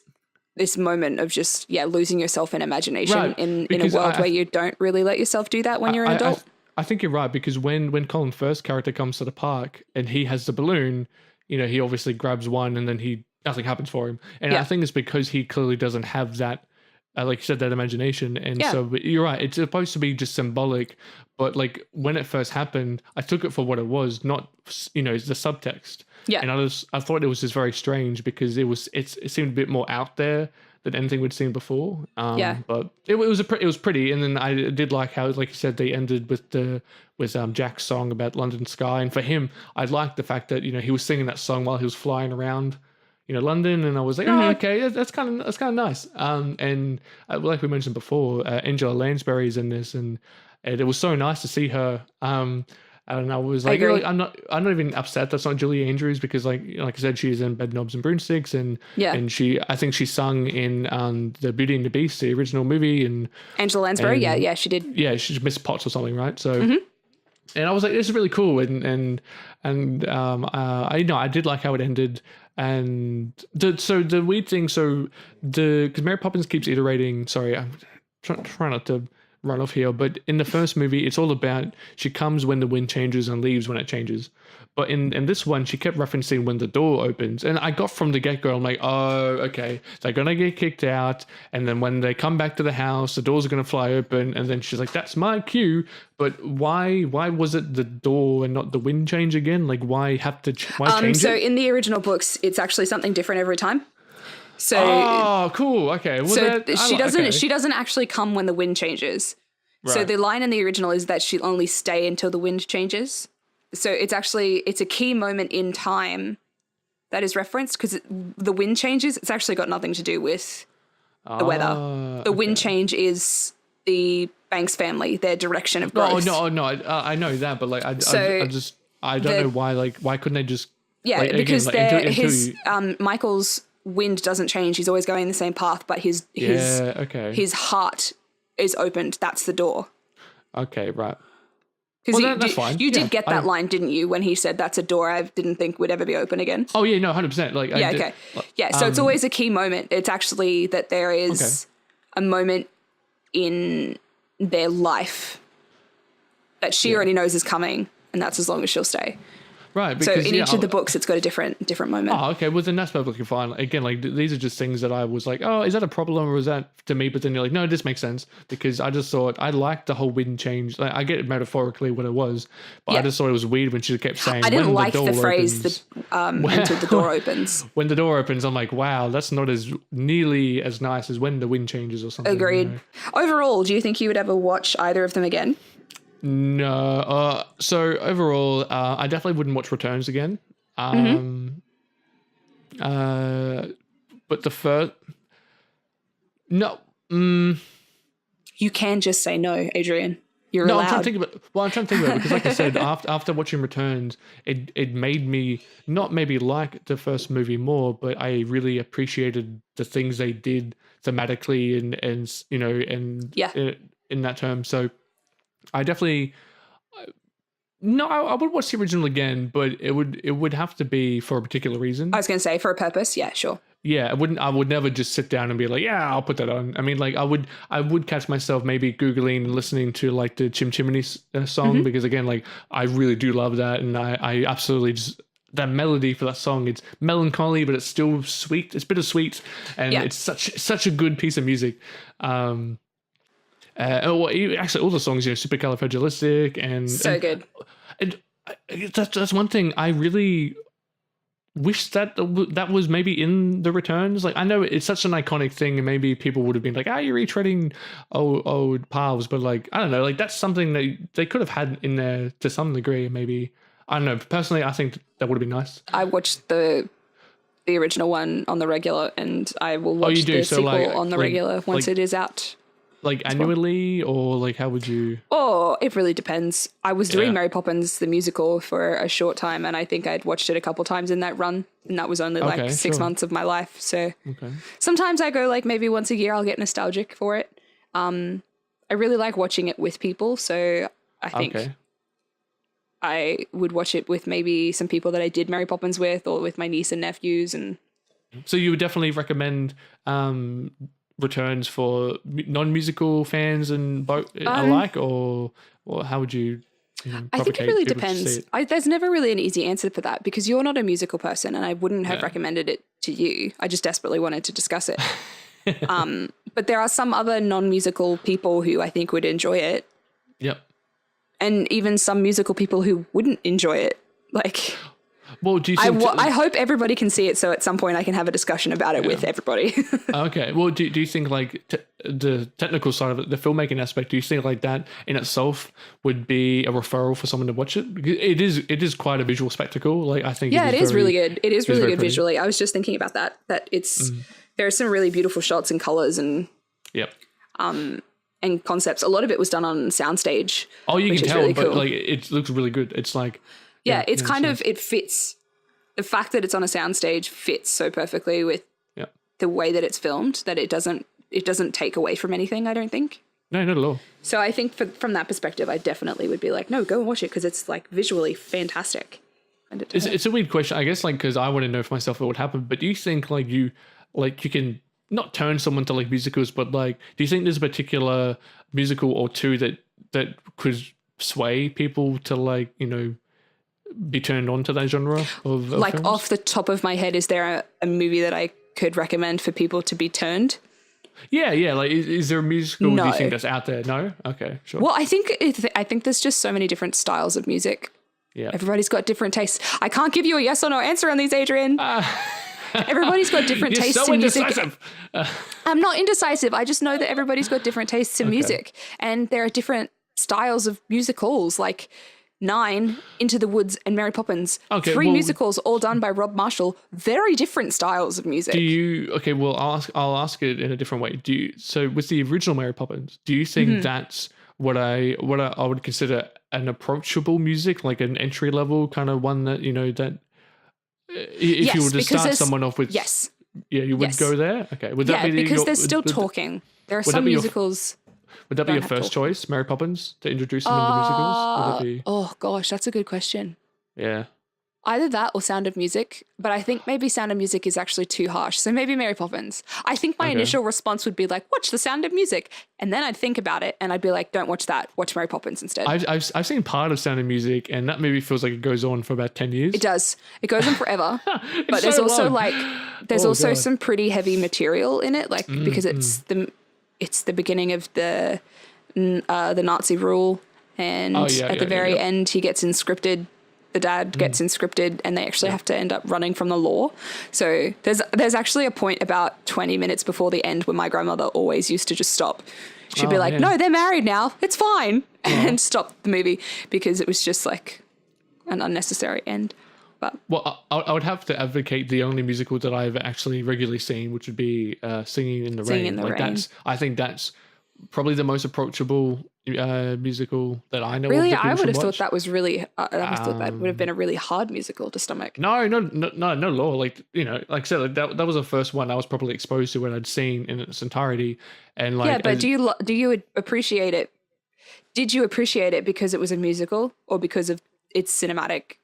[SPEAKER 2] moment of just, losing yourself in imagination in a world where you don't really let yourself do that when you're an adult.
[SPEAKER 1] I think you're right, because when Colin Firth's character comes to the park and he has the balloon, he obviously grabs one and then nothing happens for him. And I think it's because he clearly doesn't have that, like you said, that imagination. And so you're right. It's supposed to be just symbolic. But when it first happened, I took it for what it was, not, the subtext. Yeah. And I thought it was just very strange because it seemed a bit more out there than anything we'd seen before.
[SPEAKER 2] Yeah.
[SPEAKER 1] But it was it was pretty, and then I did like how, like you said, they ended with Jack's song about London sky, and for him, I liked the fact that he was singing that song while he was flying around, London, and I was like, oh, okay, that's kind of nice. And like we mentioned before, Angela Lansbury's in this, and it was so nice to see her. And I was like, I'm not even upset that's not Julie Andrews, because like I said, she's in Bedknobs and Broomsticks, and I think she sung in the Beauty and the Beast, the original movie, and
[SPEAKER 2] Angela Lansbury, yeah, she did.
[SPEAKER 1] Yeah, she's Miss Potts or something, right? So, and I was like, this is really cool, and I did like how it ended, and the weird thing, because Mary Poppins keeps iterating. Sorry, I'm trying not to run off here, but in the first movie, it's all about she comes when the wind changes and leaves when it changes. But in this one, she kept referencing when the door opens, and I got from the get-go, I'm like, oh, okay, they're gonna get kicked out, and then when they come back to the house, the doors are gonna fly open, and then she's like, that's my cue. But why was it the door and not the wind change again? Like, why change it?
[SPEAKER 2] So in the original books, it's actually something different every time. So,
[SPEAKER 1] oh, cool. Okay. Well,
[SPEAKER 2] she doesn't actually come when the wind changes. Right. So the line in the original is that she'll only stay until the wind changes. So it's a key moment in time that is referenced, because the wind changes. It's actually got nothing to do with the weather. The wind change is the Banks family, their direction of growth.
[SPEAKER 1] No, I know that, but like I don't know why. Like, why couldn't they just?
[SPEAKER 2] Yeah, like, because his Michael's wind doesn't change. He's always going the same path, but his heart is opened. That's the door.
[SPEAKER 1] Okay, right.
[SPEAKER 2] Because
[SPEAKER 1] that's fine.
[SPEAKER 2] You did get that line, didn't you, when he said that's a door I didn't think would ever be open again?
[SPEAKER 1] Oh yeah, no, 100%. Like,
[SPEAKER 2] okay. Yeah, so it's always a key moment. It's actually that there is a moment in their life that she already knows is coming, and that's as long as she'll stay.
[SPEAKER 1] Right. Because,
[SPEAKER 2] so in each of the books, it's got a different moment.
[SPEAKER 1] Oh, okay. Well, then that's perfectly fine. Again, like, these are just things that I was like, oh, is that a problem, or is that to me? But then you're like, no, this makes sense, because I just thought I liked the whole wind change. Like, I get metaphorically what it was, but I just thought it was weird when she kept saying,
[SPEAKER 2] I didn't like
[SPEAKER 1] the
[SPEAKER 2] phrase until the door opens.
[SPEAKER 1] When the door opens, I'm like, wow, that's not as nearly as nice as when the wind changes or something.
[SPEAKER 2] Agreed. Overall, do you think you would ever watch either of them again?
[SPEAKER 1] No. So overall, I definitely wouldn't watch Returns again. But the first, no.
[SPEAKER 2] You can just say no, Adrian. You're allowed.
[SPEAKER 1] I'm trying to think about. Well, I'm trying to think about it, because, like I said, after watching Returns, it made me not maybe like the first movie more, but I really appreciated the things they did thematically and in that term. So. I definitely I would watch the original again, but it would have to be for a particular reason.
[SPEAKER 2] I was going to say for a purpose. Yeah, sure.
[SPEAKER 1] Yeah, I would never just sit down and be like, yeah, I'll put that on. I mean, like, I would catch myself maybe Googling and listening to like the Chim Chimney song, because again, like, I really do love that, and I absolutely just, that melody for that song, it's melancholy, but it's still sweet. It's bittersweet, and it's such a good piece of music. Actually, all the songs, supercalifragilistic and
[SPEAKER 2] so good.
[SPEAKER 1] And that's one thing I really wish that was maybe in the Returns. Like, I know it's such an iconic thing, and maybe people would have been like, you're retreading old paths, but like, I don't know, like, that's something that they could have had in there to some degree. Maybe, I don't know. Personally, I think that would have been nice.
[SPEAKER 2] I watched the original one on the regular, and I will watch the sequel on the regular once it is out.
[SPEAKER 1] Like annually, or like, how would you?
[SPEAKER 2] Oh, it really depends. I was doing Mary Poppins the musical for a short time, and I think I'd watched it a couple times in that run, and that was only like 6 months of my life. So sometimes I go like maybe once a year. I'll get nostalgic for it. I really like watching it with people, so I think I would watch it with maybe some people that I did Mary Poppins with, or with my niece and nephews. And
[SPEAKER 1] so you would definitely recommend Returns for non-musical fans and both alike, or how would you?
[SPEAKER 2] I think it really depends. There's never really an easy answer for that, because you're not a musical person, and I wouldn't have recommended it to you. I just desperately wanted to discuss it. But there are some other non-musical people who I think would enjoy it.
[SPEAKER 1] Yep.
[SPEAKER 2] And even some musical people who wouldn't enjoy it. Like,
[SPEAKER 1] Well, do you think?
[SPEAKER 2] I hope everybody can see it, so at some point I can have a discussion about it with everybody.
[SPEAKER 1] Okay. Well, do you think like the technical side of it, the filmmaking aspect, do you think like that in itself would be a referral for someone to watch it? Because it is quite a visual spectacle. Like I think
[SPEAKER 2] Yeah, it is really good. It is really good
[SPEAKER 1] pretty.
[SPEAKER 2] visually. I was just thinking about that it's there are some really beautiful shots and colors and
[SPEAKER 1] Yep.
[SPEAKER 2] and concepts. A lot of it was done on soundstage.
[SPEAKER 1] Oh, you
[SPEAKER 2] which
[SPEAKER 1] can
[SPEAKER 2] is
[SPEAKER 1] tell,
[SPEAKER 2] really
[SPEAKER 1] but
[SPEAKER 2] cool.
[SPEAKER 1] like it looks really good. It's like
[SPEAKER 2] it's kind of it fits. The fact that it's on a soundstage fits so perfectly with
[SPEAKER 1] yeah.
[SPEAKER 2] the way that it's filmed that it doesn't take away from anything, I don't think.
[SPEAKER 1] No, not at all.
[SPEAKER 2] So I think from that perspective, I definitely would be like, no, go and watch it because it's like visually fantastic. And
[SPEAKER 1] It's a weird question, I guess, like because I want to know for myself what would happen. But do you think like you can not turn someone to like musicals, but like do you think there's a particular musical or two that could sway people to like be turned on to that genre of
[SPEAKER 2] like
[SPEAKER 1] films?
[SPEAKER 2] off the top of my head, is there a movie that I could recommend for people to be turned?
[SPEAKER 1] Yeah. Like, is there a musical do
[SPEAKER 2] No.
[SPEAKER 1] you think that's out there? No. Okay, sure.
[SPEAKER 2] Well, I think there's just so many different styles of music.
[SPEAKER 1] Yeah.
[SPEAKER 2] Everybody's got different tastes. I can't give you a yes or no answer on these, Adrian. Everybody's got different
[SPEAKER 1] You're
[SPEAKER 2] tastes
[SPEAKER 1] so
[SPEAKER 2] in music.
[SPEAKER 1] indecisive.
[SPEAKER 2] I'm not indecisive. I just know that everybody's got different tastes in music, and there are different styles of musicals. Like 9, Into the Woods, and Mary Poppins.
[SPEAKER 1] Okay,
[SPEAKER 2] 3
[SPEAKER 1] well-
[SPEAKER 2] musicals, all done by Rob Marshall. Very different styles of music.
[SPEAKER 1] Do you? Okay, well, I'll ask it in a different way. So with the original Mary Poppins, do you think
[SPEAKER 2] Mm-hmm.
[SPEAKER 1] that's what I would consider an approachable music, like an entry level kind of one that that if
[SPEAKER 2] Yes,
[SPEAKER 1] you were to
[SPEAKER 2] because
[SPEAKER 1] start
[SPEAKER 2] there's-
[SPEAKER 1] someone off with
[SPEAKER 2] Yes.
[SPEAKER 1] yeah, you would
[SPEAKER 2] Yes.
[SPEAKER 1] go there. Okay, would that
[SPEAKER 2] Yeah,
[SPEAKER 1] be
[SPEAKER 2] because
[SPEAKER 1] your,
[SPEAKER 2] they're still
[SPEAKER 1] would-
[SPEAKER 2] talking. There are
[SPEAKER 1] would that
[SPEAKER 2] some
[SPEAKER 1] be your-
[SPEAKER 2] musicals.
[SPEAKER 1] Would that be your
[SPEAKER 2] don't have
[SPEAKER 1] first
[SPEAKER 2] talk.
[SPEAKER 1] choice, Mary Poppins, to introduce them into musicals? Would that be
[SPEAKER 2] Oh gosh, that's a good question.
[SPEAKER 1] yeah?
[SPEAKER 2] Either that or Sound of Music, but I think maybe Sound of Music is actually too harsh. So maybe Mary Poppins. I think my
[SPEAKER 1] Okay.
[SPEAKER 2] initial response would be like, watch The Sound of Music. And then I'd think about it and I'd be like, don't watch that. Watch Mary Poppins instead.
[SPEAKER 1] I've seen part of Sound of Music, and that movie feels like it goes on for about 10 years.
[SPEAKER 2] It does. It goes on forever. But there's
[SPEAKER 1] so
[SPEAKER 2] also
[SPEAKER 1] long.
[SPEAKER 2] there's
[SPEAKER 1] Oh,
[SPEAKER 2] also
[SPEAKER 1] God.
[SPEAKER 2] some pretty heavy material in it, like because it's the beginning of the Nazi rule, and
[SPEAKER 1] Oh, yeah,
[SPEAKER 2] at the
[SPEAKER 1] yeah,
[SPEAKER 2] very
[SPEAKER 1] yeah.
[SPEAKER 2] end he gets inscripted. The dad gets inscripted, and they actually have to end up running from the law. So there's actually a point about 20 minutes before the end where my grandmother always used to just stop. She'd be
[SPEAKER 1] Oh,
[SPEAKER 2] like,
[SPEAKER 1] man.
[SPEAKER 2] "No, they're married now. It's fine," and stop the movie because it was just like an unnecessary end. But
[SPEAKER 1] Well, I would have to advocate the only musical that I've actually regularly seen, which would be Singing in the
[SPEAKER 2] Singing
[SPEAKER 1] Rain.
[SPEAKER 2] in the
[SPEAKER 1] Like
[SPEAKER 2] Rain.
[SPEAKER 1] I think that's probably the most approachable musical that I know.
[SPEAKER 2] really,
[SPEAKER 1] of that
[SPEAKER 2] I
[SPEAKER 1] people
[SPEAKER 2] would have
[SPEAKER 1] should
[SPEAKER 2] thought
[SPEAKER 1] watch.
[SPEAKER 2] that was really. I would have thought that would have been a really hard musical to stomach.
[SPEAKER 1] No, not at all. Like like I said, like that was the first one I was probably exposed to when I'd seen in its entirety, and like
[SPEAKER 2] Yeah, but
[SPEAKER 1] as-
[SPEAKER 2] do you appreciate it? Did you appreciate it because it was a musical or because of its cinematic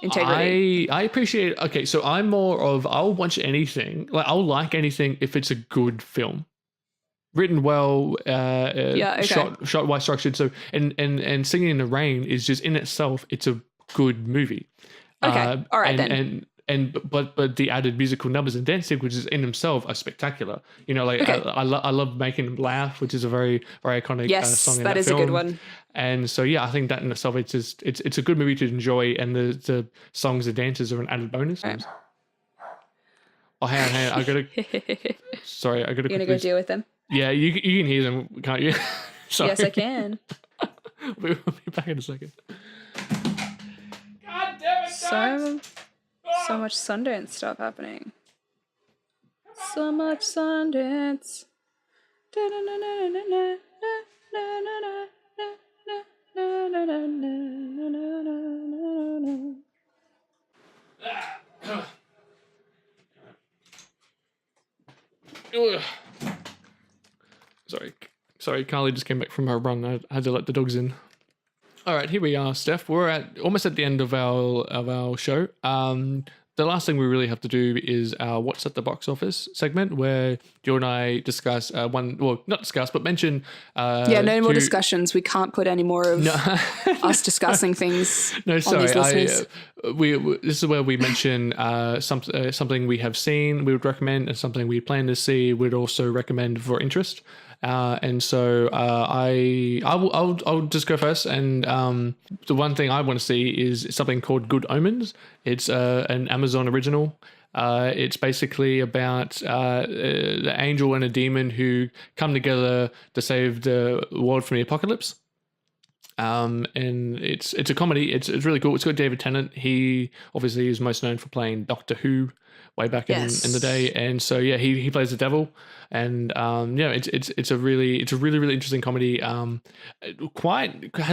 [SPEAKER 2] integrity?
[SPEAKER 1] I appreciate. Okay, so I'm more of I'll watch anything. Like I'll like anything if it's a good film, written well,
[SPEAKER 2] okay.
[SPEAKER 1] shot well structured. So and Singing in the Rain is just in itself, it's a good movie.
[SPEAKER 2] Okay, all right
[SPEAKER 1] and,
[SPEAKER 2] then.
[SPEAKER 1] But the added musical numbers and dance sequences in themselves are spectacular. Like
[SPEAKER 2] Okay.
[SPEAKER 1] I love Making Them Laugh, which is a very very iconic
[SPEAKER 2] Yes,
[SPEAKER 1] song in
[SPEAKER 2] that is a good
[SPEAKER 1] film.
[SPEAKER 2] one.
[SPEAKER 1] And so yeah, I think that in itself it's a good movie to enjoy, and the songs, the dances are an added bonus.
[SPEAKER 2] Right.
[SPEAKER 1] Oh, hang on, I gotta. Sorry, I gotta.
[SPEAKER 2] You're gonna
[SPEAKER 1] quickly-
[SPEAKER 2] go deal with them.
[SPEAKER 1] Yeah, you can hear them, can't you? Sorry.
[SPEAKER 2] Yes, I can.
[SPEAKER 1] We'll be back in a second. God damn it!
[SPEAKER 2] So much Sundance stuff happening. So much Sundance.
[SPEAKER 1] Ugh. Sorry, Carly just came back from her run. I had to let the dogs in. All right, here we are, Steph. We're almost at the end of our show. The last thing we really have to do is our What's at the Box Office segment, where you and I discuss not discuss, but mention.
[SPEAKER 2] Yeah, no more
[SPEAKER 1] two-
[SPEAKER 2] discussions. We can't put any more of us discussing things
[SPEAKER 1] No,
[SPEAKER 2] on
[SPEAKER 1] sorry.
[SPEAKER 2] these listeners.
[SPEAKER 1] This is where we mention something we have seen, we would recommend, and something we plan to see, we'd also recommend for interest. And so I'll just go first. And the one thing I want to see is something called Good Omens. It's an Amazon original. It's basically about the angel and a demon who come together to save the world from the apocalypse. And it's a comedy. It's really cool. It's got David Tennant. He obviously is most known for playing Doctor Who way back in the day, and so yeah, he plays the devil, and it's a really interesting comedy. Has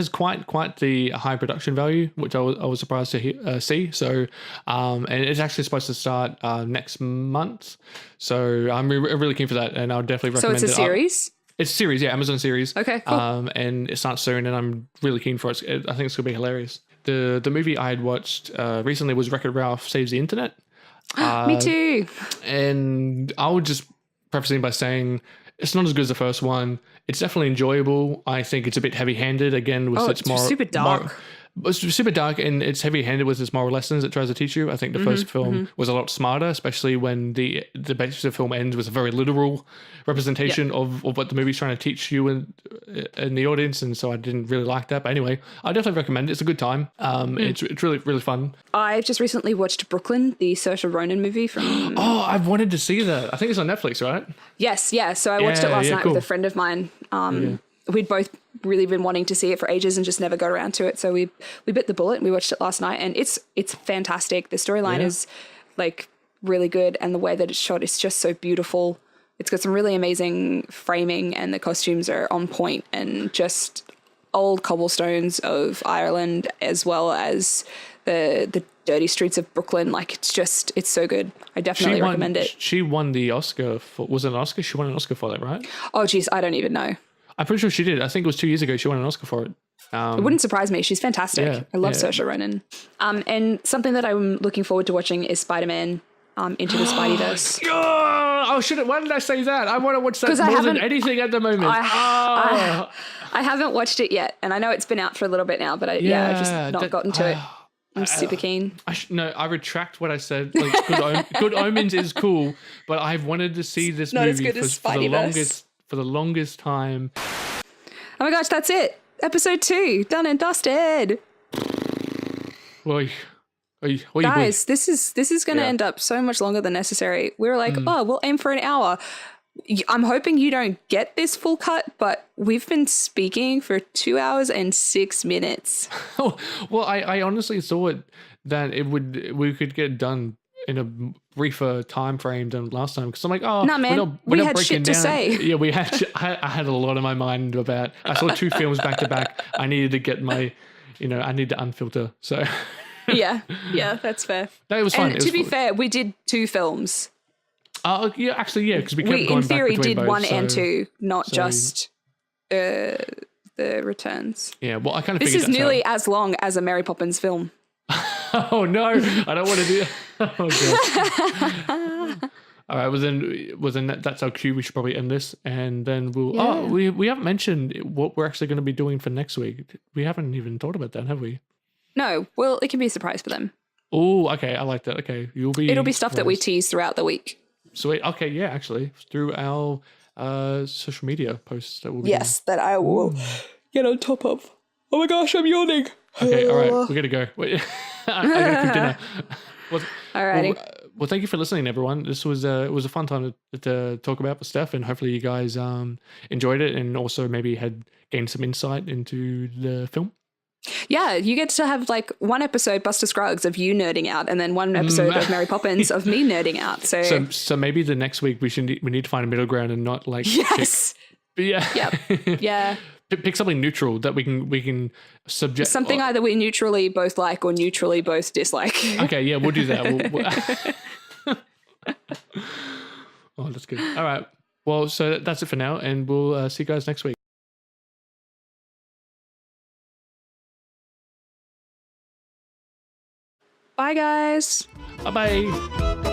[SPEAKER 1] quite the high production value, which I was surprised to see. So and it's actually supposed to start next month, so I'm really keen for that, and I'll definitely recommend it.
[SPEAKER 2] So it's a series.
[SPEAKER 1] It's a series, yeah, Amazon series.
[SPEAKER 2] Okay, cool.
[SPEAKER 1] And it starts soon, and I'm really keen for it. I think it's gonna be hilarious. The movie I had watched recently was Wreck-It Ralph Saves the Internet.
[SPEAKER 2] Me too.
[SPEAKER 1] And I would just preface it by saying it's not as good as the first one. It's definitely enjoyable. I think it's a bit heavy-handed again with its
[SPEAKER 2] it's super dark.
[SPEAKER 1] It's super dark, and it's heavy-handed with its moral lessons it tries to teach you. I think the first film was a lot smarter, especially when the basis of the film ends with a very literal representation of what the movie's trying to teach you in the audience, and so I didn't really like that. But anyway, I definitely recommend it. It's a good time. It's really fun.
[SPEAKER 2] I just recently watched Brooklyn, the Saoirse Ronan movie from...
[SPEAKER 1] Oh, I've wanted to see that. I think it's on Netflix, right?
[SPEAKER 2] Yes, yeah. So I watched it last night with a friend of mine. We'd both really been wanting to see it for ages and just never got around to it. So we bit the bullet and we watched it last night, and it's fantastic. The storyline is like really good, and the way that it's shot is just so beautiful. It's got some really amazing framing, and the costumes are on point, and just old cobblestones of Ireland as well as the dirty streets of Brooklyn. Like it's so good. I definitely recommend it.
[SPEAKER 1] She won the Oscar for, was it an Oscar? She won an Oscar for that, right?
[SPEAKER 2] Oh geez, I don't even know.
[SPEAKER 1] I'm pretty sure she did. I think it was 2 years ago she won an Oscar for it.
[SPEAKER 2] It wouldn't surprise me. She's fantastic.
[SPEAKER 1] Yeah,
[SPEAKER 2] I love Saoirse Ronan. And something that I'm looking forward to watching is Spider-Man Into the Spideyverse.
[SPEAKER 1] Oh, shit. Why did I say that? I want to watch that more than anything at the moment.
[SPEAKER 2] I haven't watched it yet, and I know it's been out for a little bit now, but I've just not gotten to it. I'm super keen.
[SPEAKER 1] I retract what I said. Like, Good Omens is cool, but I've wanted to see this movie
[SPEAKER 2] as good as
[SPEAKER 1] for the longest time.
[SPEAKER 2] Oh my gosh, that's it. Episode 2, done and dusted. Guys, this is going to end up so much longer than necessary. We were like, we'll aim for an hour. I'm hoping you don't get this full cut, but we've been speaking for 2 hours and 6 minutes.
[SPEAKER 1] Well, I honestly thought that we could get done in a briefer time frame than last time, because I'm like, oh,
[SPEAKER 2] no, man,
[SPEAKER 1] we're not
[SPEAKER 2] had
[SPEAKER 1] breaking
[SPEAKER 2] shit
[SPEAKER 1] down.
[SPEAKER 2] to say.
[SPEAKER 1] Yeah, we had. I had a lot in my mind about. I saw 2 films back to back. I needed to get my, I need to unfilter. So.
[SPEAKER 2] yeah, that's fair.
[SPEAKER 1] No, it was fun.
[SPEAKER 2] And to be fair, we did 2 films.
[SPEAKER 1] Yeah, actually, yeah, because we kept going
[SPEAKER 2] in theory
[SPEAKER 1] back between
[SPEAKER 2] did
[SPEAKER 1] both,
[SPEAKER 2] 1 and 2, not just the returns.
[SPEAKER 1] Yeah, well, I kind of
[SPEAKER 2] this
[SPEAKER 1] figured
[SPEAKER 2] is nearly as long as a Mary Poppins film.
[SPEAKER 1] Oh no, I don't want to do. Oh god. All right, well then that's our cue. We should probably end this, and then we'll. Yeah. Oh, we haven't mentioned what we're actually going to be doing for next week. We haven't even thought about that, have we?
[SPEAKER 2] No. Well, it can be a surprise for them.
[SPEAKER 1] Oh, okay. I like that. Okay, it'll
[SPEAKER 2] be stuff that we tease throughout the week.
[SPEAKER 1] Sweet. Okay. Yeah. Actually, through our social media posts that we'll be
[SPEAKER 2] doing. That I will get on top of. Oh my gosh, I'm yawning.
[SPEAKER 1] Okay. All right. We gotta go. Wait. I gotta cook dinner.
[SPEAKER 2] Alrighty.
[SPEAKER 1] Well, thank you for listening, everyone. This was it was a fun time to talk about with Steph, and hopefully you guys enjoyed it, and also maybe had gained some insight into the film.
[SPEAKER 2] Yeah, you get to have like 1 episode Buster Scruggs of you nerding out, and then 1 episode of Mary Poppins of me nerding out. So
[SPEAKER 1] maybe the next week we need to find a middle ground and not like
[SPEAKER 2] yes, yeah.
[SPEAKER 1] Pick something neutral that we can subject
[SPEAKER 2] something either we neutrally both like or neutrally both dislike.
[SPEAKER 1] Okay, yeah, we'll do that. Oh, that's good. All right. Well, so that's it for now, and we'll see you guys next week.
[SPEAKER 2] Bye, guys.
[SPEAKER 1] Bye-bye.